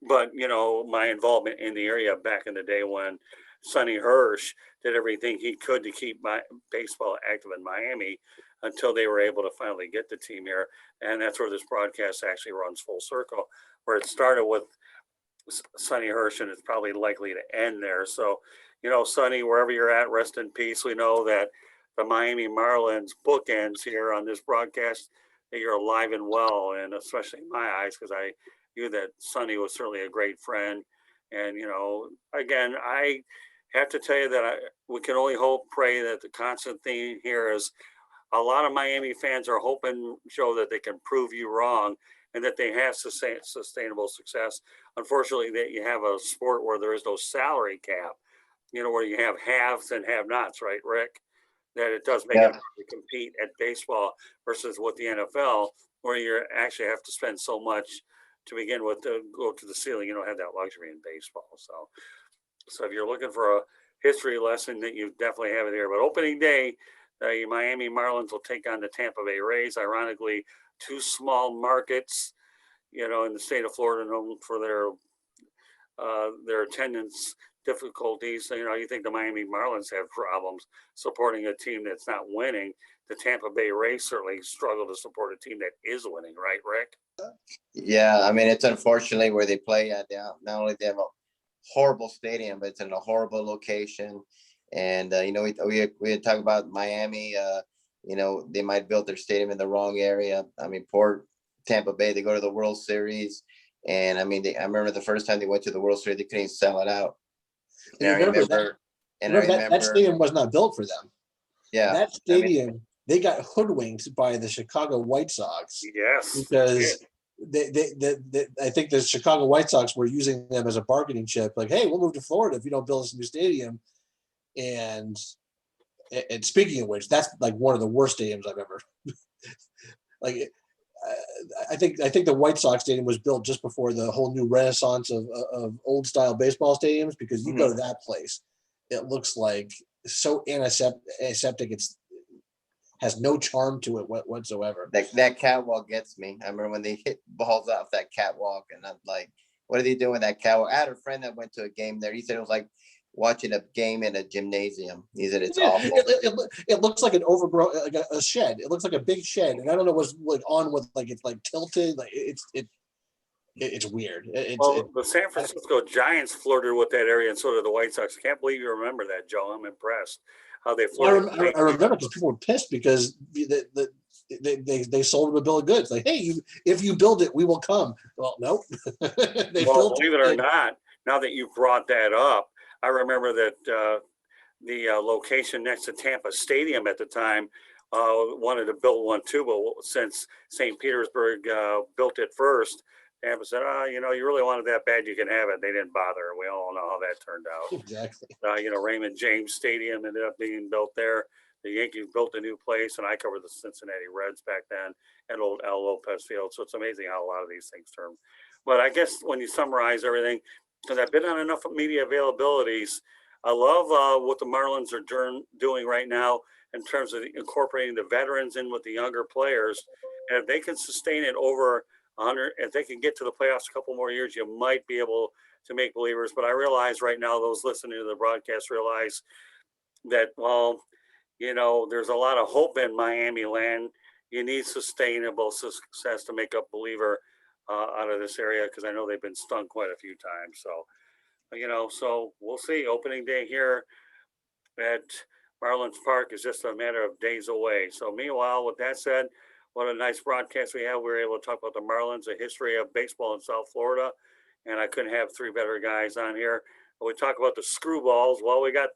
But, my involvement in the area back in the day when Sonny Hirsch did everything he could to keep my baseball active in Miami until they were able to finally get the team here. And that's where this broadcast actually runs full circle, where it started with Sonny Hirsch and it's probably likely to end there. So, Sonny, wherever you're at, rest in peace. We know that the Miami Marlins bookends here on this broadcast, that you're alive and well, and especially in my eyes, because I knew that Sonny was certainly a great friend. And, again, I have to tell you that we can only hope, pray that the constant theme here is a lot of Miami fans are hoping, Joe, that they can prove you wrong and that they have sustainable success. Unfortunately, that you have a sport where there is no salary cap, where you have haves and have-nots, right, Rick? That it does make it hard to compete at baseball versus with the NFL, where you actually have to spend so much to begin with to go to the ceiling. You don't have that luxury in baseball. So if you're looking for a history lesson, that you definitely have it here. But opening day, the Miami Marlins will take on the Tampa Bay Rays. Ironically, two small markets, in the state of Florida, known for their attendance difficulties. So, you think the Miami Marlins have problems supporting a team that's not winning. The Tampa Bay Rays certainly struggle to support a team that is winning, right, Rick? Yeah, I mean, it's unfortunately where they play at. Not only they have a horrible stadium, but it's in a horrible location. And we had talked about Miami. They might build their stadium in the wrong area. I mean, poor Tampa Bay. They go to the World Series, and I mean, I remember the first time they went to the World Series, they couldn't sell it out. And I remember that stadium was not built for them. Yeah, that stadium, they got hoodwinked by the Chicago White Sox. Yes, because they I think the Chicago White Sox were using them as a bargaining chip. Like, hey, we'll move to Florida if you don't build us a new stadium. And speaking of which, that's like one of the worst stadiums I've ever like. I think the White Sox stadium was built just before the whole new renaissance of old style baseball stadiums, because you go to that place, it looks like so antiseptic. It's has no charm to it whatsoever. That catwalk gets me. I remember when they hit balls off that catwalk, and I'm like, what are they doing with that catwalk? I had a friend that went to a game there. He said it was like watching a game in a gymnasium. He said it's awful. It looks like an overgrown, like a shed. It looks like a big shed, and I don't know what's like on with, like it's like tilted. Like it's weird. The San Francisco Giants flirted with that area, and so did the White Sox. I can't believe you remember that, Joe. I'm impressed how they flirted. I remember because people were pissed because they sold them a bill of goods. Like, hey, if you build it, we will come. Well, nope. Believe it or not, now that you brought that up, I remember that the location next to Tampa Stadium at the time wanted to build one too, but since St. Petersburg built it first, Tampa said, you really wanted that bad, you can have it. They didn't bother. We all know how that turned out. Exactly. Raymond James Stadium ended up being built there. The Yankees built a new place, and I covered the Cincinnati Reds back then at old Al Lopez Field. So it's amazing how a lot of these things turn. But I guess when you summarize everything, because I've been on enough media availabilities, I love what the Marlins are doing right now in terms of incorporating the veterans in with the younger players. And if they can sustain it over 100, if they can get to the playoffs a couple more years, you might be able to make believers. But I realize right now, those listening to the broadcast realize that, there's a lot of hope in Miami land. You need sustainable success to make a believer out of this area, because I know they've been stung quite a few times. So, so we'll see. Opening day here at Marlins Park is just a matter of days away. So meanwhile, with that said, what a nice broadcast we have. We were able to talk about the Marlins, a history of baseball in South Florida. And I couldn't have three better guys on here. But we talk about the screwballs. Well, we got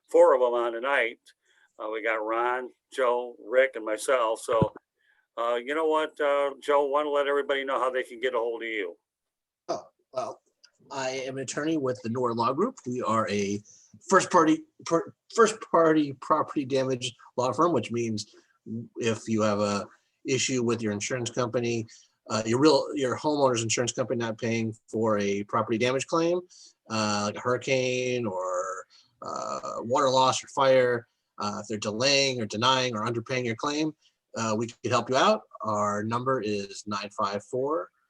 four of them on tonight. We got Ron, Joe, Rick, and myself. So, you know what, Joe, want to let everybody know how they can get a hold of you. Oh, well, I am an attorney with the Nor Law Group. We are a first party property damage law firm, which means if you have a issue with your insurance company, your homeowner's insurance company not paying for a property damage claim, like a hurricane or water loss or fire, if they're delaying or denying or underpaying your claim, we can help you out. Our number is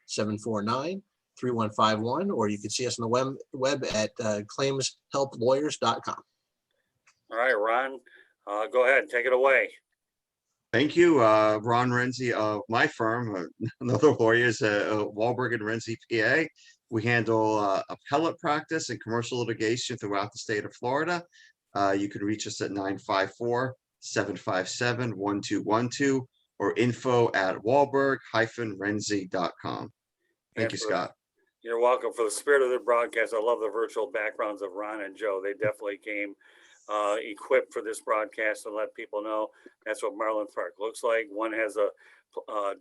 954-749-3151, or you can see us on the web at claimshelplawyers.com. All right, Ron, go ahead, take it away. Thank you, Ron Renzy of my firm, another lawyers, Wahlberg and Renzy, PA. We handle appellate practice and commercial litigation throughout the state of Florida. You can reach us at 954-757-1212 or info@wahlberg-renzy.com. Thank you, Scott. You're welcome. For the spirit of the broadcast, I love the virtual backgrounds of Ron and Joe. They definitely came equipped for this broadcast and let people know that's what Marlins Park looks like. One has a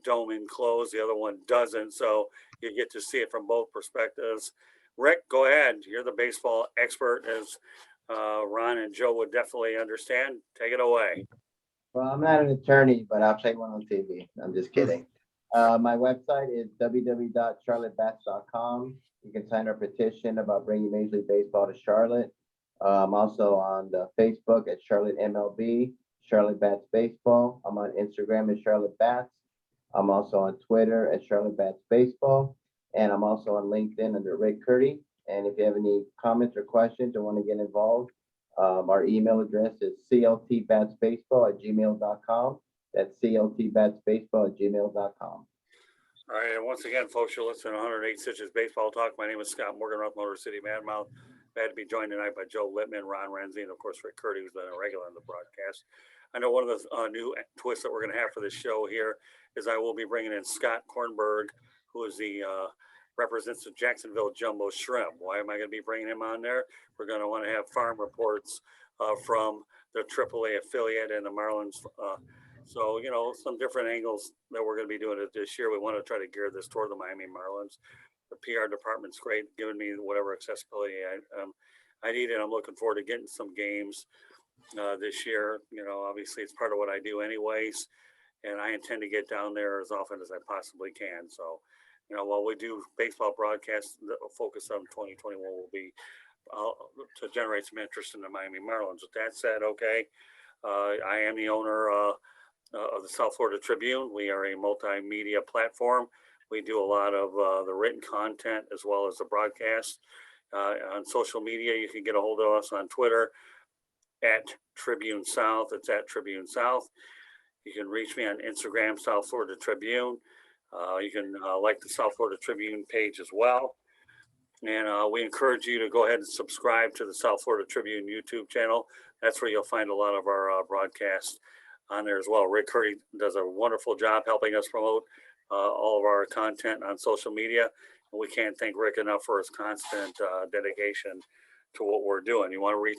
dome enclosed, the other one doesn't. So you get to see it from both perspectives. Rick, go ahead. You're the baseball expert, as Ron and Joe would definitely understand. Take it away. Well, I'm not an attorney, but I'll play one on TV. I'm just kidding. My website is www.charlottebats.com. You can sign our petition about bringing Major League Baseball to Charlotte. I'm also on the Facebook at Charlotte MLB, Charlotte Bats Baseball. I'm on Instagram at Charlotte Bats. I'm also on Twitter at Charlotte Bats Baseball. And I'm also on LinkedIn under Rick Curti. And if you have any comments or questions or want to get involved, our email address is cltbatsbaseball@gmail.com. That's cltbatsbaseball@gmail.com. All right, and once again, folks, you're listening to 108 Stitches Baseball Talk. My name is Scott Morganroth, Motor City Madmouth. Glad to be joined tonight by Joe Littman, Ron Renzy, and of course Rick Curti, who's been a regular on the broadcast. I know one of the new twists that we're going to have for this show here is I will be bringing in Scott Kornberg, who is the represents the Jacksonville Jumbo Shrimp. Why am I going to be bringing him on there? We're going to want to have farm reports from the AAA affiliate and the Marlins. So, some different angles that we're going to be doing it this year. We want to try to gear this toward the Miami Marlins. The PR department's great, giving me whatever accessibility I need, and I'm looking forward to getting some games this year. Obviously it's part of what I do anyways. and I intend to get down there as often as I possibly can. So, while we do baseball broadcasts, the focus on 2021 will be to generate some interest in the Miami Marlins. With that said, okay, I am the owner of the South Florida Tribune. We are a multimedia platform. We do a lot of the written content as well as the broadcast. On social media, you can get a hold of us on Twitter at Tribune South. It's at Tribune South. You can reach me on Instagram, South Florida Tribune. You can like the South Florida Tribune page as well. And we encourage you to go ahead and subscribe to the South Florida Tribune YouTube channel. That's where you'll find a lot of our broadcasts on there as well. Rick Curti does a wonderful job helping us promote all of our content on social media. And we can't thank Rick enough for his constant dedication to what we're doing. You want to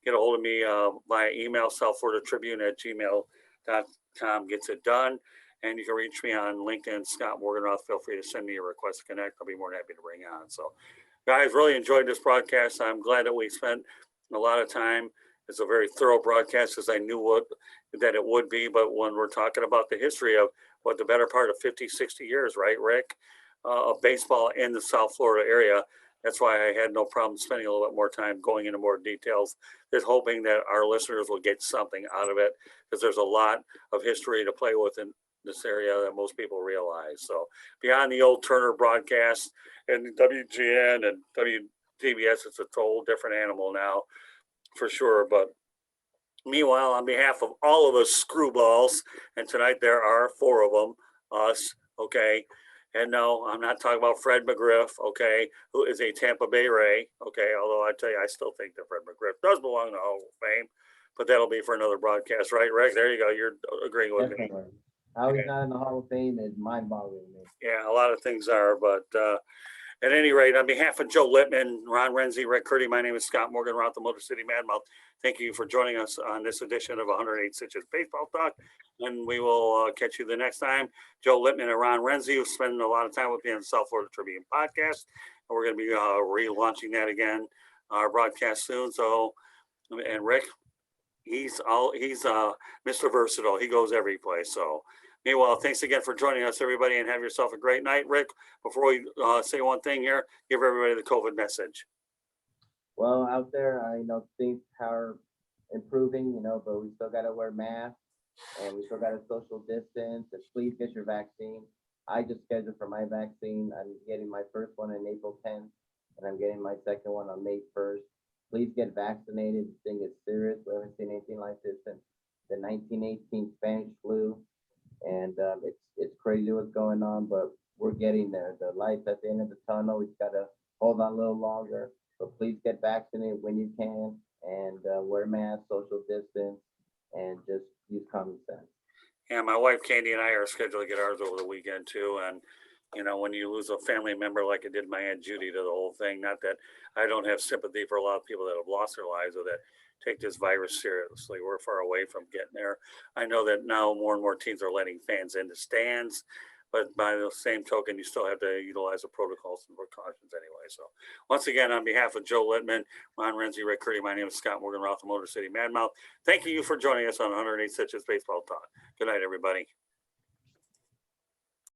get a hold of me via email, southfloridatribune@gmail.com gets it done. And you can reach me on LinkedIn, Scott Morganroth. Feel free to send me a request to connect. I'll be more than happy to bring on. So, guys, really enjoyed this broadcast. I'm glad that we spent a lot of time. It's a very thorough broadcast, as I knew that it would be. But when we're talking about the history of what the better part of 50, 60 years, right, Rick, of baseball in the South Florida area, that's why I had no problem spending a little bit more time going into more details, just hoping that our listeners will get something out of it, because there's a lot of history to play with in this area that most people realize. So beyond the old Turner broadcast and WGN and WTBS, it's a total different animal now for sure. But meanwhile, on behalf of all of us screwballs, and tonight there are 4 of them, us, okay, and no, I'm not talking about Fred McGriff, okay, who is a Tampa Bay Ray, okay, although I tell you, I still think that Fred McGriff does belong in the Hall of Fame, but that'll be for another broadcast, right, Rick? There you go, you're agreeing with me. Definitely. How he's not in the Hall of Fame is mind-boggling to me. Yeah, a lot of things are, but at any rate, on behalf of Joe Littman, Ron Renzy, Rick Curti, my name is Scott Morganroth, the Motor City Madmouth. Thank you for joining us on this edition of 108 Stitches Baseball Talk, and we will catch you the next time. Joe Littman and Ron Renzy will spend a lot of time with me on the South Florida Tribune podcast, and we're going to be relaunching that again, our broadcast soon. So, and Rick, he's Mr. Versatile. He goes every place. So, meanwhile, thanks again for joining us, everybody, and have yourself a great night. Rick, before we say one thing here, give everybody the COVID message. Well, out there, things are improving, but we still got to wear masks and we still got to social distance. And please get your vaccine. I just scheduled for my vaccine. I'm getting my first one on April 10th, and I'm getting my second one on May 1st. Please get vaccinated. This thing is serious. We haven't seen anything like this since the 1918 Spanish flu. And it's crazy what's going on, but we're getting there. The light's at the end of the tunnel. We've got to hold on a little longer. But please get vaccinated when you can, and wear masks, social distance, and just use common sense. Yeah, my wife Candy and I are scheduled to get ours over the weekend too. And when you lose a family member like it did my Aunt Judy to the whole thing, not that I don't have sympathy for a lot of people that have lost their lives or that take this virus seriously. We're far away from getting there. I know that now more and more teams are letting fans into stands, but by the same token, you still have to utilize the protocols and precautions anyway. So once again, on behalf of Joe Littman, Ron Renzy, Rick Curti, my name is Scott Morganroth, the Motor City Madmouth. Thank you for joining us on 108 Stitches Baseball Talk. Good night, everybody.